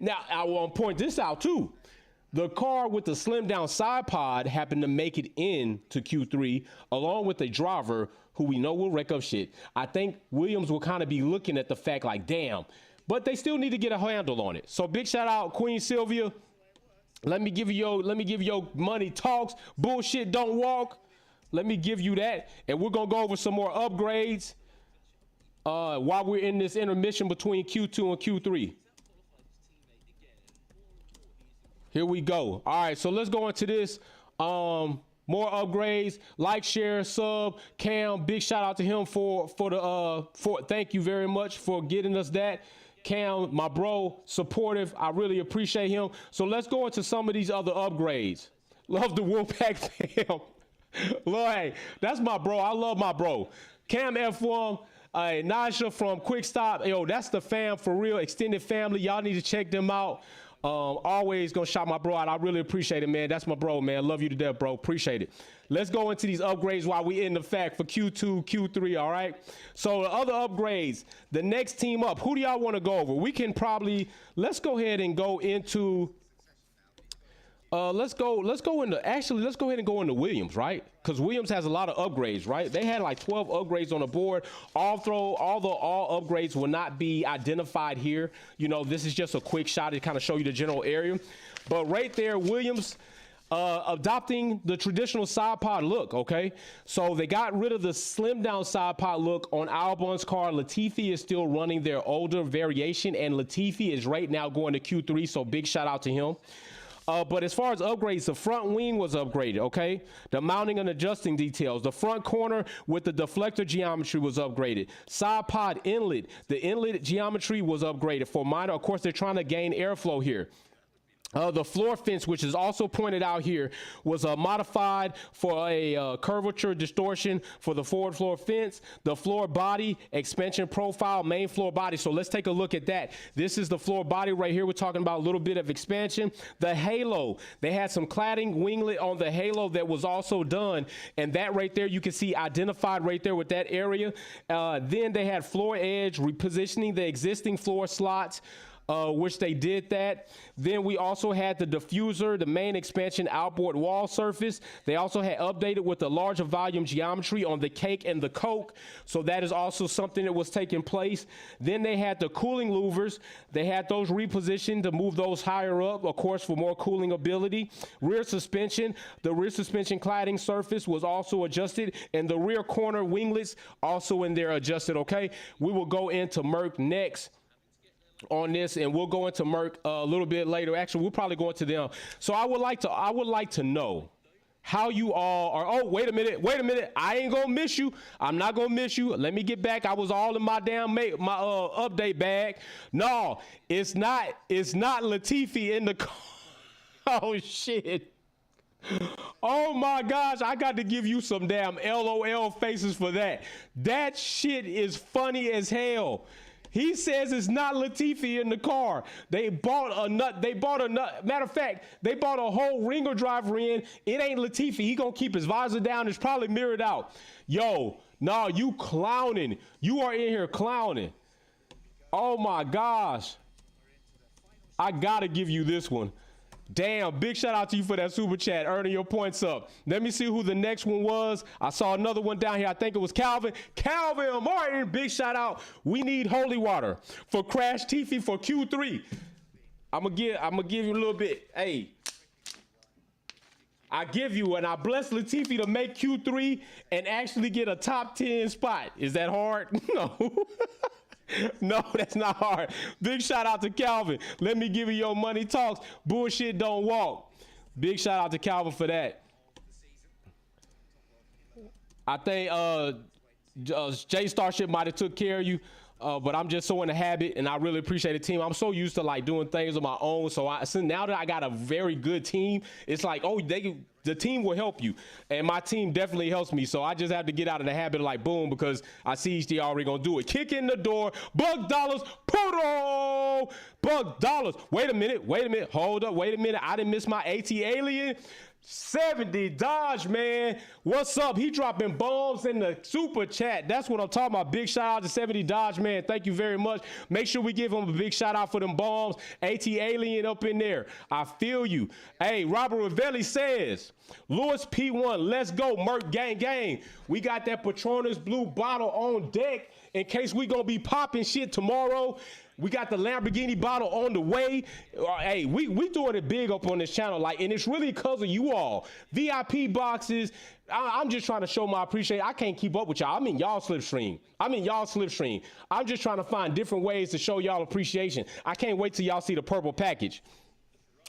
now I want to point this out too. The car with the slim down side pod happened to make it in to Q3 along with a driver who we know will wreck up shit. I think Williams will kind of be looking at the fact like, damn, but they still need to get a handle on it. So big shout out Queen Sylvia. Let me give you your money talks. Bullshit don't walk. Let me give you that. And we're going to go over some more upgrades while we're in this intermission between Q2 and Q3. Here we go. All right, so let's go into this. More upgrades. Like, share, sub. Cam, big shout out to him for thank you very much for getting us that. Cam, my bro, supportive. I really appreciate him. So let's go into some of these other upgrades. Love the Wolfpack fam. Lord, hey, that's my bro. I love my bro. Cam F1. Naja from Quick Stop. Yo, that's the fam for real. Extended family. Y'all need to check them out. Always gonna shout my bro out. I really appreciate it, man. That's my bro, man. Love you to death, bro. Appreciate it. Let's go into these upgrades while we in the fact for Q2, Q3, all right? So the other upgrades, the next team up, who do y'all want to go over? We can probably, let's go ahead and go into, let's go ahead and go into Williams, right? Because Williams has a lot of upgrades, right? They had like 12 upgrades on the board. Although all upgrades will not be identified here. You know, this is just a quick shot to kind of show you the general area. But right there, Williams, adopting the traditional side pod look, okay? So they got rid of the slim down side pod look on Albon's car. Latifi is still running their older variation, and Latifi is right now going to Q3, so big shout out to him. But as far as upgrades, the front wing was upgraded, okay? The mounting and adjusting details. The front corner with the deflector geometry was upgraded. Side pod inlet, the inlet geometry was upgraded for minor. Of course, they're trying to gain airflow here. The floor fence, which is also pointed out here, was modified for a curvature distortion for the forward floor fence. The floor body expansion profile, main floor body. So let's take a look at that. This is the floor body right here. We're talking about a little bit of expansion. The halo, they had some cladding winglet on the halo that was also done. And that right there, you can see identified right there with that area. Then they had floor edge, repositioning the existing floor slots, which they did that. Then we also had the diffuser, the main expansion outboard wall surface. They also had updated with the larger volume geometry on the cake and the coke. So that is also something that was taking place. Then they had the cooling louvers. They had those repositioned to move those higher up, of course, for more cooling ability. Rear suspension, the rear suspension cladding surface was also adjusted, and the rear corner winglets also in there adjusted, okay? We will go into Merc next on this, and we'll go into Merc a little bit later. Actually, we'll probably go into them. So I would like to know how you all are. Oh, wait a minute. I ain't gonna miss you. I'm not gonna miss you. Let me get back. I was all in my damn update bag. No, it's not Latifi in the car. Oh shit. Oh my gosh, I got to give you some damn LOL faces for that. That shit is funny as hell. He says it's not Latifi in the car. They bought a nut. Matter of fact, they bought a whole ringer driver in. It ain't Latifi. He gonna keep his visor down. It's probably mirrored out. Yo, no, you clowning. You are in here clowning. Oh my gosh. I gotta give you this one. Damn, big shout out to you for that super chat, earning your points up. Let me see who the next one was. I saw another one down here. I think it was Calvin. Calvin Martin, big shout out. We need holy water for Crash Tiffy for Q3. I'm gonna give you a little bit. Hey, I give you, and I bless Latifi to make Q3 and actually get a top 10 spot. Is that hard? No. No, that's not hard. Big shout out to Calvin. Let me give you your money talks. Bullshit don't walk. Big shout out to Calvin for that. I think Jay Starship might have took care of you, but I'm just so in the habit, and I really appreciate the team. I'm so used to like doing things on my own. So now that I got a very good team, it's like, oh, the team will help you, and my team definitely helps me. So I just have to get out of the habit of like, boom, because I see they already gonna do it. Kick in the door, Buck Dollars, Puto, Buck Dollars. Wait a minute, hold up, wait a minute. I didn't miss my AT Alien. 70 Dodge, man. What's up? He dropping bombs in the super chat. That's what I'm talking about. Big shout out to 70 Dodge, man. Thank you very much. Make sure we give him a big shout out for them bombs. AT Alien up in there. I feel you. Hey, Robert Ravelli says, Lewis P1, let's go. Merc gang gang. We got that Patronus blue bottle on deck in case we gonna be popping shit tomorrow. We got the Lamborghini bottle on the way. Hey, we doing it big up on this channel, like, and it's really because of you all. VIP boxes. I'm just trying to show my appreciation. I can't keep up with y'all. I'm in y'all slipstream. I'm just trying to find different ways to show y'all appreciation. I can't wait till y'all see the purple package.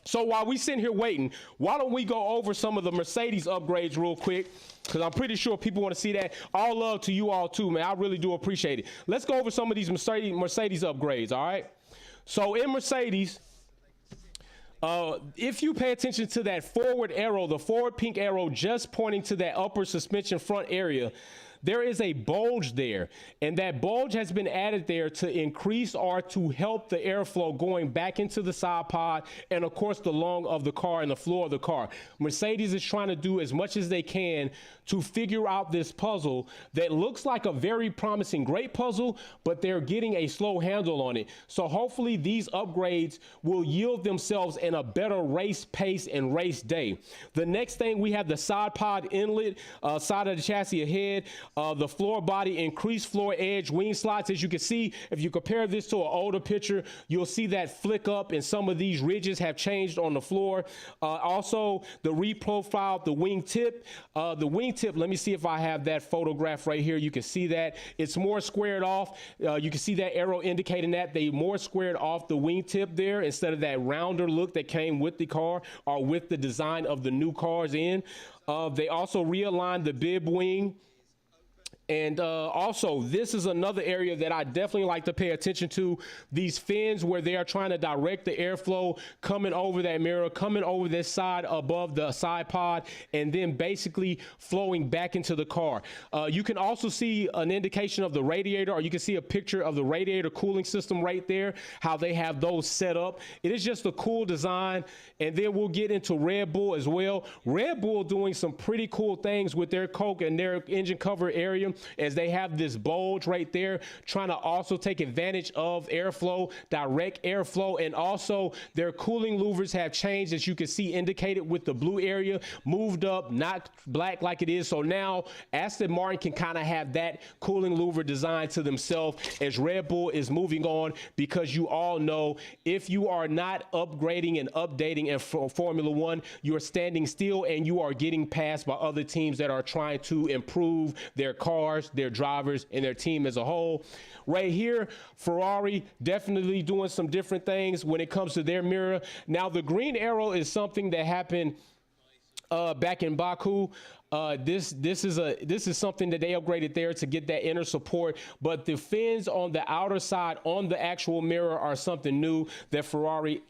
So while we sitting here waiting, why don't we go over some of the Mercedes upgrades real quick? Because I'm pretty sure people want to see that. All love to you all too, man. I really do appreciate it. Let's go over some of these Mercedes upgrades, all right? So in Mercedes, if you pay attention to that forward arrow, the forward pink arrow just pointing to that upper suspension front area, there is a bulge there, and that bulge has been added there to increase or to help the airflow going back into the side pod and of course the lung of the car and the floor of the car. Mercedes is trying to do as much as they can to figure out this puzzle that looks like a very promising, great puzzle, but they're getting a slow handle on it. So hopefully these upgrades will yield themselves in a better race pace and race day. The next thing, we have the side pod inlet, side of the chassis ahead. The floor body, increased floor edge, wing slots. As you can see, if you compare this to an older picture, you'll see that flick up and some of these ridges have changed on the floor. Also, the reprofiled the wing tip. The wing tip, let me see if I have that photograph right here. You can see that it's more squared off. You can see that arrow indicating that they more squared off the wing tip there instead of that rounder look that came with the car or with the design of the new cars in. They also realigned the bib wing. And also, this is another area that I definitely like to pay attention to. These fins where they are trying to direct the airflow coming over that mirror, coming over this side above the side pod, and then basically flowing back into the car. You can also see an indication of the radiator, or you can see a picture of the radiator cooling system right there, how they have those set up. It is just a cool design. And then we'll get into Red Bull as well. Red Bull doing some pretty cool things with their coke and their engine cover area, as they have this bulge right there, trying to also take advantage of airflow, direct airflow, and also their cooling louvers have changed, as you can see indicated with the blue area, moved up, not black like it is. So now Aston Martin can kind of have that cooling louver design to themselves as Red Bull is moving on, because you all know if you are not upgrading and updating in Formula One, you're standing still and you are getting passed by other teams that are trying to improve their cars, their drivers, and their team as a whole. Right here, Ferrari definitely doing some different things when it comes to their mirror. Now, the green arrow is something that happened back in Baku. This is something that they upgraded there to get that inner support, but the fins on the outer side on the actual mirror are something new that Ferrari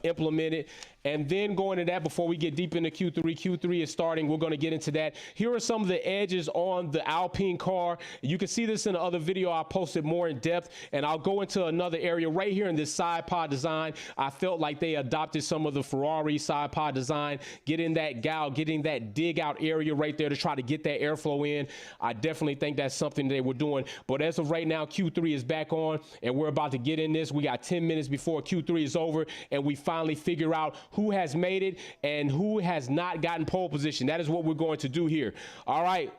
implemented. And then going to that, before we get deep into Q3 is starting. We're going to get into that. Here are some of the edges on the Alpine car. You can see this in the other video I posted more in depth, and I'll go into another area right here in this side pod design. I felt like they adopted some of the Ferrari side pod design, getting that dig out area right there to try to get that airflow in. I definitely think that's something they were doing. But as of right now, Q3 is back on, and we're about to get in this. We got 10 minutes before Q3 is over, and we finally figure out who has made it and who has not gotten pole position. That is what we're going to do here. All right,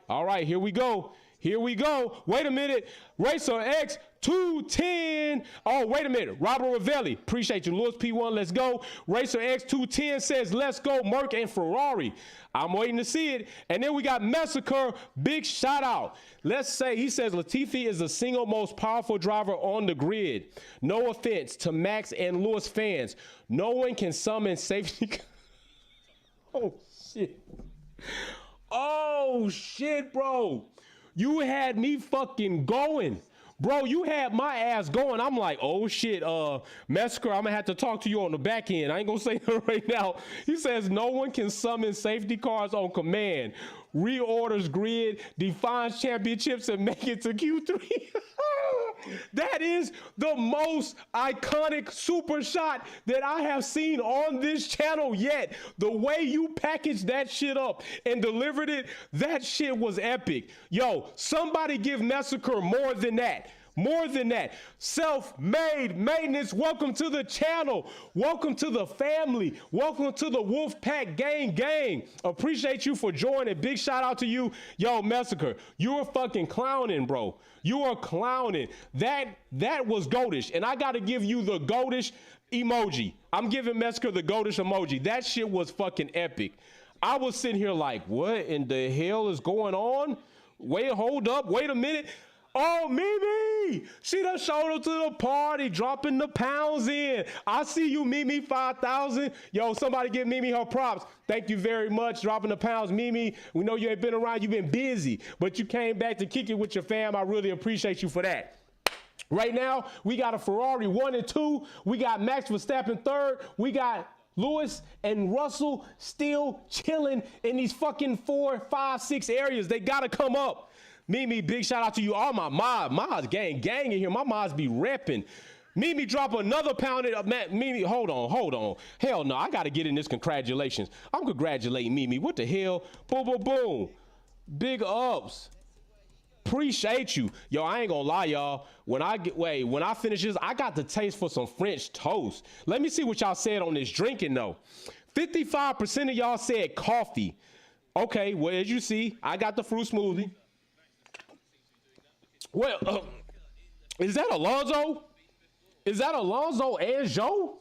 here we go. Wait a minute. Racer X 210. Oh, wait a minute. Robert Ravelli. Appreciate you. Lewis P1, let's go. Racer X 210 says, let's go, Merc and Ferrari. I'm waiting to see it. And then we got Massacre. Big shout out. Let's say, he says, Latifi is the single most powerful driver on the grid. No offense to Max and Lewis fans. No one can summon safety. Oh, shit. Oh, shit, bro. You had me fucking going. Bro, you had my ass going. I'm like, oh shit, Massacre, I'm gonna have to talk to you on the back end. I ain't gonna say that right now. He says no one can summon safety cars on command. Reorders grid, defines championships, and make it to Q3. That is the most iconic super shot that I have seen on this channel yet. The way you packaged that shit up and delivered it, that shit was epic. Yo, somebody give Massacre more than that. More than that. Self-made maintenance. Welcome to the channel. Welcome to the family. Welcome to the Wolfpack gang. Appreciate you for joining. Big shout out to you. Yo, Massacre, you were fucking clowning, bro. You are clowning. That was goatish. And I got to give you the goatish emoji. I'm giving Massacre the goatish emoji. That shit was fucking epic. I was sitting here like, what in the hell is going on? Wait, hold up. Wait a minute. Oh, Mimi, she done showed up to the party, dropping the pounds in. I see you, Mimi 5000. Yo, somebody give Mimi her props. Thank you very much, dropping the pounds. Mimi, we know you ain't been around, you've been busy, but you came back to kick it with your fam. I really appreciate you for that. Right now, we got a Ferrari 1 and 2. We got Max Verstappen 3rd. We got Lewis and Russell still chilling in these fucking 4, 5, 6 areas. They got to come up. Mimi, big shout out to you. All my mods, gang in here. My mods be repping. Mimi drop another pound of Matt. Mimi, hold on. Hell no, I got to get in this congratulations. I'm congratulating Mimi. What the hell? Boom. Big ups. Appreciate you. Yo, I ain't gonna lie, y'all. When I finish this, I got the taste for some French toast. Let me see what y'all said on this drinking though. 55% of y'all said coffee. Okay, well, as you see, I got the fruit smoothie. Well, is that Alonso? Is that Alonso and Joe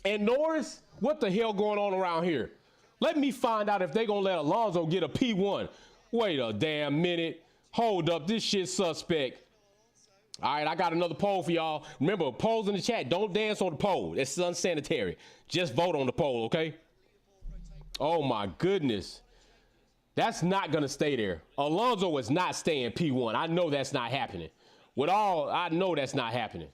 and Norris? What the hell going on around here? Let me find out if they gonna let Alonso get a P1. Wait a damn minute. Hold up, this shit's suspect. All right, I got another poll for y'all. Remember, polls in the chat. Don't dance on the poll. It's unsanitary. Just vote on the poll, okay? Oh my goodness. That's not gonna stay there. Alonso is not staying P1. I know that's not happening. I know that's not happening.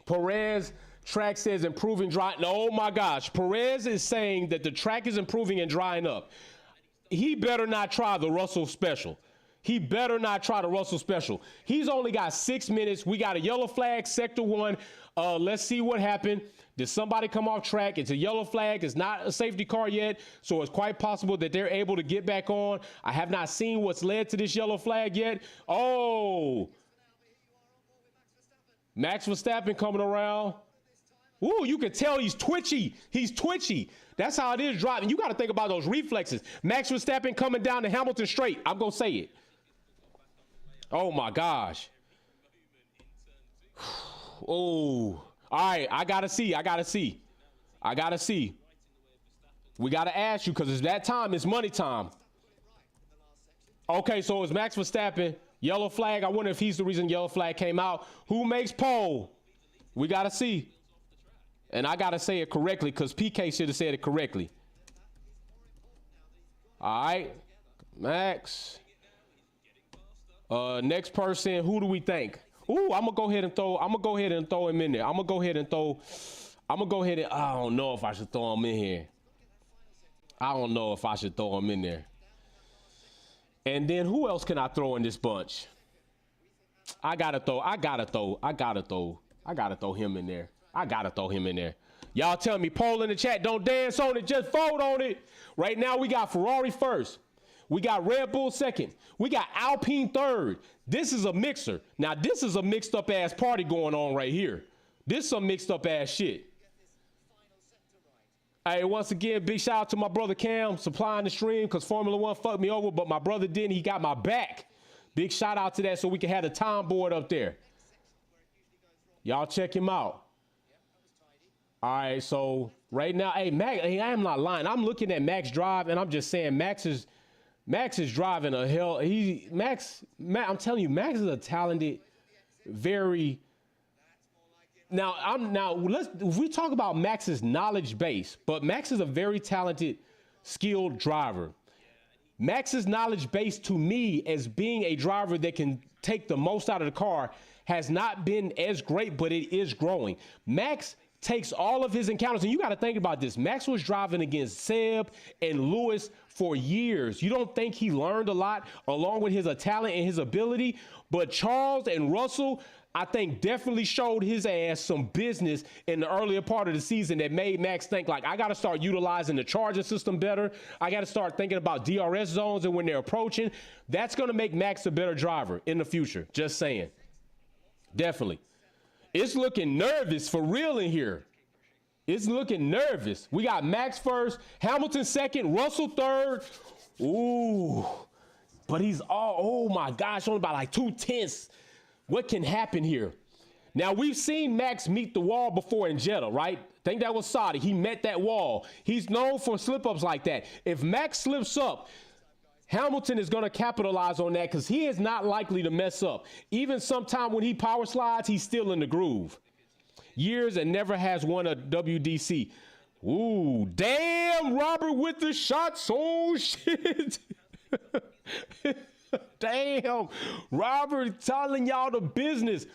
Perez, track says improving dry. Oh my gosh. Perez is saying that the track is improving and drying up. He better not try the Russell special. He better not try the Russell special. He's only got 6 minutes. We got a yellow flag, sector 1. Let's see what happened. Did somebody come off track? It's a yellow flag. It's not a safety car yet, so it's quite possible that they're able to get back on. I have not seen what's led to this yellow flag yet. Oh, Max Verstappen coming around. Ooh, you can tell he's twitchy. He's twitchy. That's how it is driving. You got to think about those reflexes. Max Verstappen coming down to Hamilton straight. I'm going to say it. Oh, my gosh. Oh, all right. I got to see. We got to ask you because it's that time. It's money time. Okay, so it's Max Verstappen. Yellow flag. I wonder if he's the reason yellow flag came out. Who makes pole? We got to see. And I got to say it correctly because PK should have said it correctly. All right. Max. Next person, who do we think? Ooh, I'm gonna go ahead and throw him in there. I don't know if I should throw him in here. And then who else can I throw in this bunch? I gotta throw him in there. Y'all tell me, poll in the chat, don't dance on it, just vote on it. Right now we got Ferrari first. We got Red Bull second. We got Alpine third. This is a mixer. Now, this is a mixed up ass party going on right here. This is some mixed up ass shit. Hey, once again, big shout out to my brother Cam supplying the stream because Formula One fucked me over, but my brother didn't. He got my back. Big shout out to that so we can have the time board up there. Y'all check him out. All right, so right now, hey, Max, hey, I am not lying. I'm looking at Max drive, and I'm just saying Max is driving a hell. I'm telling you, Max is a talented, very. If we talk about Max's knowledge base, but Max is a very talented, skilled driver. Max's knowledge base to me as being a driver that can take the most out of the car has not been as great, but it is growing. Max takes all of his encounters, and you got to think about this. Max was driving against Seb and Lewis for years. You don't think he learned a lot along with his talent and his ability, but Charles and Russell, I think, definitely showed his ass some business in the earlier part of the season that made Max think like, I got to start utilizing the charging system better. I got to start thinking about DRS zones and when they're approaching. That's going to make Max a better driver in the future. Just saying. Definitely. It's looking nervous for real in here. It's looking nervous. We got Max first, Hamilton second, Russell third. Ooh, but he's oh my gosh, only by like 2/10. What can happen here? Now, we've seen Max meet the wall before in Jeddah, right? I think that was Saudi. He met that wall. He's known for slip-ups like that. If Max slips up, Hamilton is going to capitalize on that because he is not likely to mess up. Even sometime when he power slides, he's still in the groove. Years and never has won a WDC. Ooh, damn, Robert with the shots. Oh, shit. Damn, Robert telling y'all the business.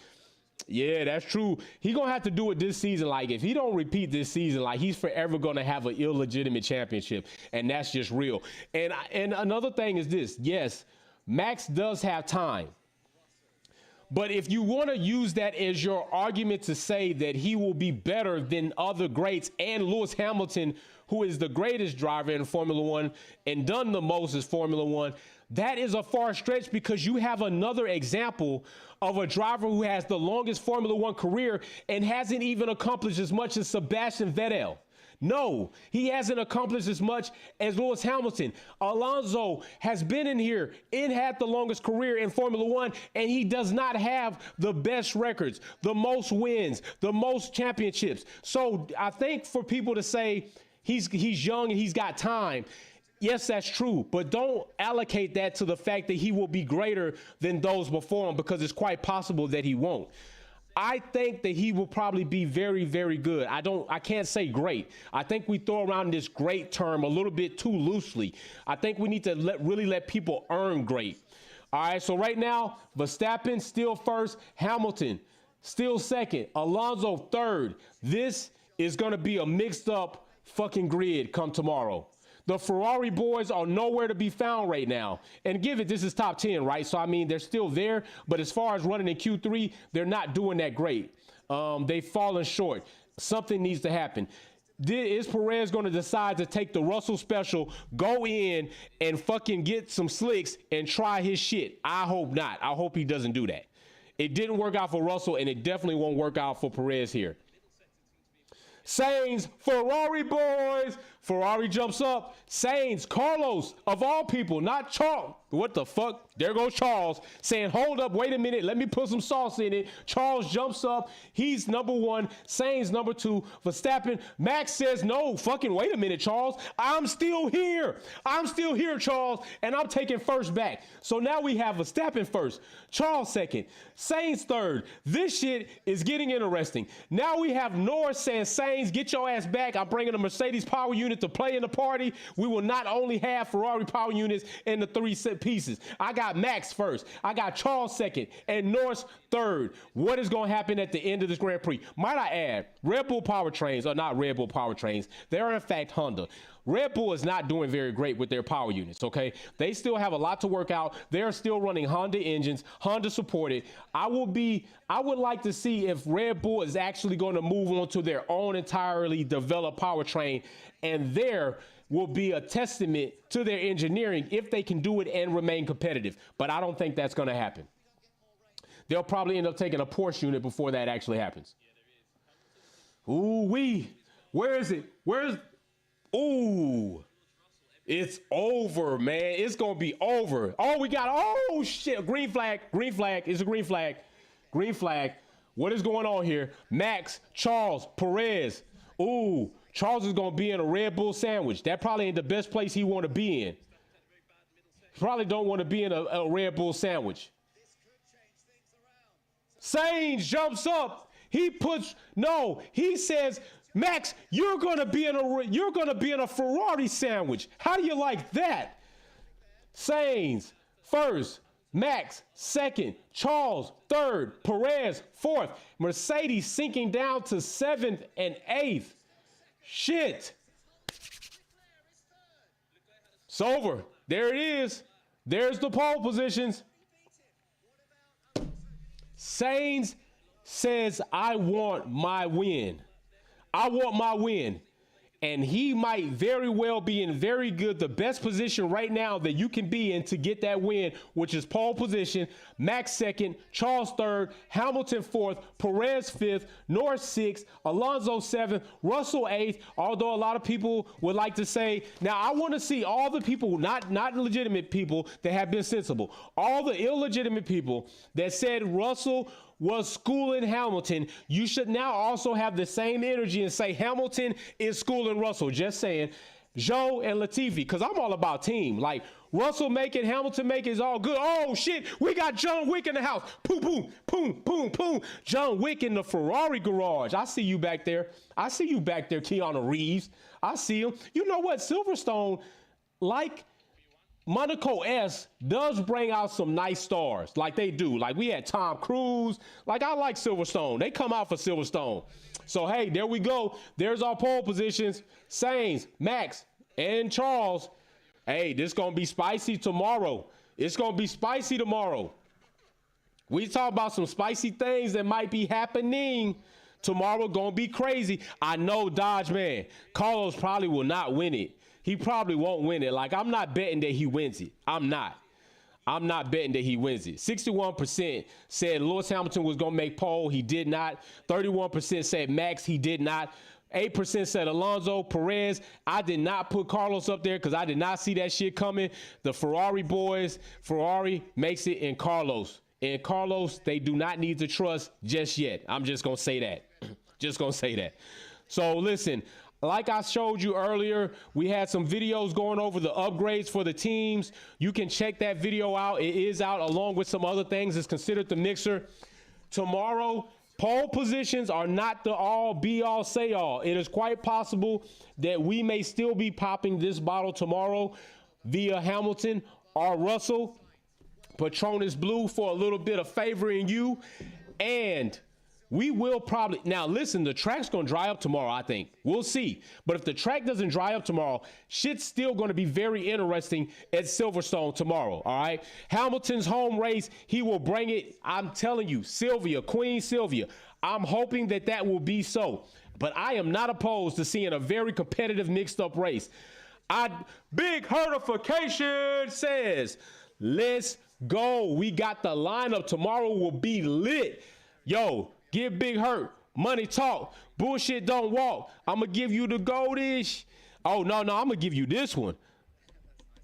Yeah, that's true. He gonna have to do it this season. Like, if he don't repeat this season, like, he's forever gonna have an illegitimate championship, and that's just real. And another thing is this: yes, Max does have time, but if you want to use that as your argument to say that he will be better than other greats and Lewis Hamilton, who is the greatest driver in Formula One and done the most as Formula One, that is a far stretch because you have another example of a driver who has the longest Formula One career and hasn't even accomplished as much as Sebastian Vettel. No, he hasn't accomplished as much as Lewis Hamilton. Alonso has been in here and had the longest career in Formula One, and he does not have the best records, the most wins, the most championships. So I think for people to say he's young and he's got time, yes, that's true, but don't allocate that to the fact that he will be greater than those before him, because it's quite possible that he won't. I think that he will probably be very, very good. I can't say great. I think we throw around this great term a little bit too loosely. I think we need to really let people earn great. All right, so right now, Verstappen still first, Hamilton still second, Alonso third. This is going to be a mixed up fucking grid come tomorrow. The Ferrari boys are nowhere to be found right now. And give it, this is top 10, right? So, I mean, they're still there. But as far as running in Q3, they're not doing that great. They've fallen short. Something needs to happen. Is Perez going to decide to take the Russell special, go in and fucking get some slicks and try his shit? I hope not. I hope he doesn't do that. It didn't work out for Russell, and it definitely won't work out for Perez here. Sainz, Ferrari boys. Ferrari jumps up. Sainz, Carlos, of all people, not Charles. What the fuck? There goes Charles saying, hold up, wait a minute. Let me put some sauce in it. Charles jumps up. He's number one. Sainz number two. Verstappen. Max says, no, fucking wait a minute, Charles. I'm still here. I'm still here, Charles. And I'm taking first back. So now we have Verstappen first. Charles second. Sainz third. This shit is getting interesting. Now we have Norris saying, Sainz, get your ass back. I'm bringing a Mercedes power unit to play in the party. We will not only have Ferrari power units in the three set pieces. I got Max first. I got Charles second and Norris third. What is going to happen at the end of this Grand Prix? Might I add, Red Bull powertrains are not Red Bull powertrains. They are in fact Honda. Red Bull is not doing very great with their power units, okay? They still have a lot to work out. They're still running Honda engines, Honda supported. I would like to see if Red Bull is actually going to move on to their own entirely developed powertrain, and there will be a testament to their engineering if they can do it and remain competitive. But I don't think that's going to happen. They'll probably end up taking a Porsche unit before that actually happens. Ooh-wee. Where is it? Ooh. It's over, man. It's going to be over. Oh, shit. Green flag. Green flag. It's a green flag. Green flag. What is going on here? Max, Charles, Perez. Ooh. Charles is going to be in a Red Bull sandwich. That probably ain't the best place he want to be in. Probably don't want to be in a Red Bull sandwich. Sainz jumps up. He says, Max, you're going to be in a Ferrari sandwich. How do you like that? Sainz first, Max second, Charles third, Perez fourth, Mercedes sinking down to 7th and 8th. Shit. It's over. There it is. There's the pole positions. Sainz says, I want my win. I want my win. And he might very well be in the best position right now that you can be in to get that win, which is pole position, Max second, Charles third, Hamilton fourth, Perez fifth, Norris sixth, Alonso seventh, Russell eighth, although a lot of people would like to say, now I want to see all the people, not legitimate people that have been sensible, all the illegitimate people that said Russell was schooling Hamilton. You should now also have the same energy and say Hamilton is schooling Russell. Just saying. Joe and Latifi, because I'm all about team. Like, Russell make it, Hamilton make it, is all good. Oh, shit, we got John Wick in the house. Boom, boom, boom, boom, boom. John Wick in the Ferrari garage. I see you back there. Keanu Reeves. I see him. You know what? Silverstone, like Monaco S, does bring out some nice stars, like they do. Like we had Tom Cruise. Like I like Silverstone. They come out for Silverstone. So hey, there we go. There's our pole positions. Sainz, Max, and Charles. Hey, this gonna be spicy tomorrow. It's gonna be spicy tomorrow. We talk about some spicy things that might be happening tomorrow. Gonna be crazy. I know Dodge man. Carlos probably will not win it. He probably won't win it. Like, I'm not betting that he wins it. I'm not betting that he wins it. 61% said Lewis Hamilton was going to make pole. He did not. 31% said Max. He did not. 8% said Alonso. Perez, I did not put Carlos up there because I did not see that shit coming. The Ferrari boys, Ferrari makes it in Carlos. And Carlos, they do not need to trust just yet. I'm just going to say that. Just going to say that. So listen, like I showed you earlier, we had some videos going over the upgrades for the teams. You can check that video out. It is out along with some other things. It's considered the mixer. Tomorrow, pole positions are not the all be all say all. It is quite possible that we may still be popping this bottle tomorrow via Hamilton or Russell. Patronus Blue for a little bit of favoring you. And we will probably, now listen, the track's going to dry up tomorrow, I think. We'll see. But if the track doesn't dry up tomorrow, shit's still going to be very interesting at Silverstone tomorrow, all right? Hamilton's home race, he will bring it. I'm telling you, Sylvia, Queen Sylvia, I'm hoping that that will be so. But I am not opposed to seeing a very competitive mixed up race. Big Hertification says, let's go. We got the lineup. Tomorrow will be lit. Yo, give Big Hurt. Money talk. Bullshit don't walk. I'm going to give you the goldish. Oh, no, I'm going to give you this one.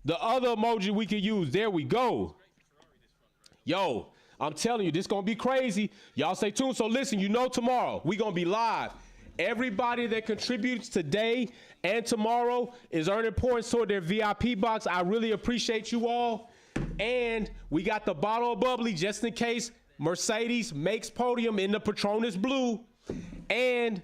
The other emoji we can use. There we go. Yo, I'm telling you, this going to be crazy. Y'all stay tuned. So listen, tomorrow we going to be live. Everybody that contributes today and tomorrow is earning points toward their VIP box. I really appreciate you all. And we got the bottle of bubbly just in case Mercedes makes podium in the Patronus Blue. And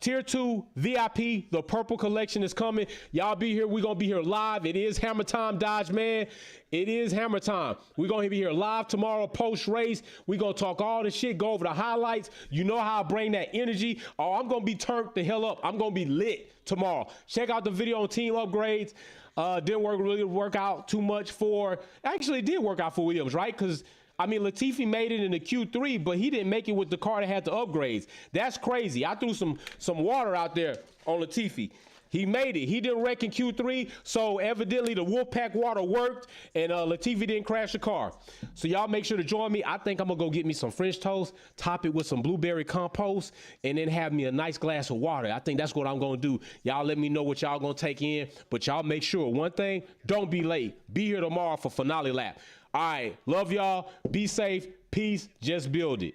Tier 2 VIP, the purple collection is coming. Y'all be here. We're going to be here live. It is hammer time, Dodge man. It is hammer time. We're going to be here live tomorrow post-race. We're going to talk all the shit, go over the highlights. You know how I bring that energy. Oh, I'm going to be turned the hell up. I'm going to be lit tomorrow. Check out the video on team upgrades. Didn't really work out too much for, actually it did work out for Williams, right? Because, I mean, Latifi made it in the Q3, but he didn't make it with the car that had the upgrades. That's crazy. I threw some water out there on Latifi. He made it. He didn't wreck in Q3, so evidently the Wolfpack water worked, and Latifi didn't crash the car. So y'all make sure to join me. I think I'm going to go get me some French toast, top it with some blueberry compost, and then have me a nice glass of water. I think that's what I'm going to do. Y'all let me know what y'all going to take in, but y'all make sure, one thing, don't be late. Be here tomorrow for finale lap. All right, love y'all. Be safe. Peace. Just build it.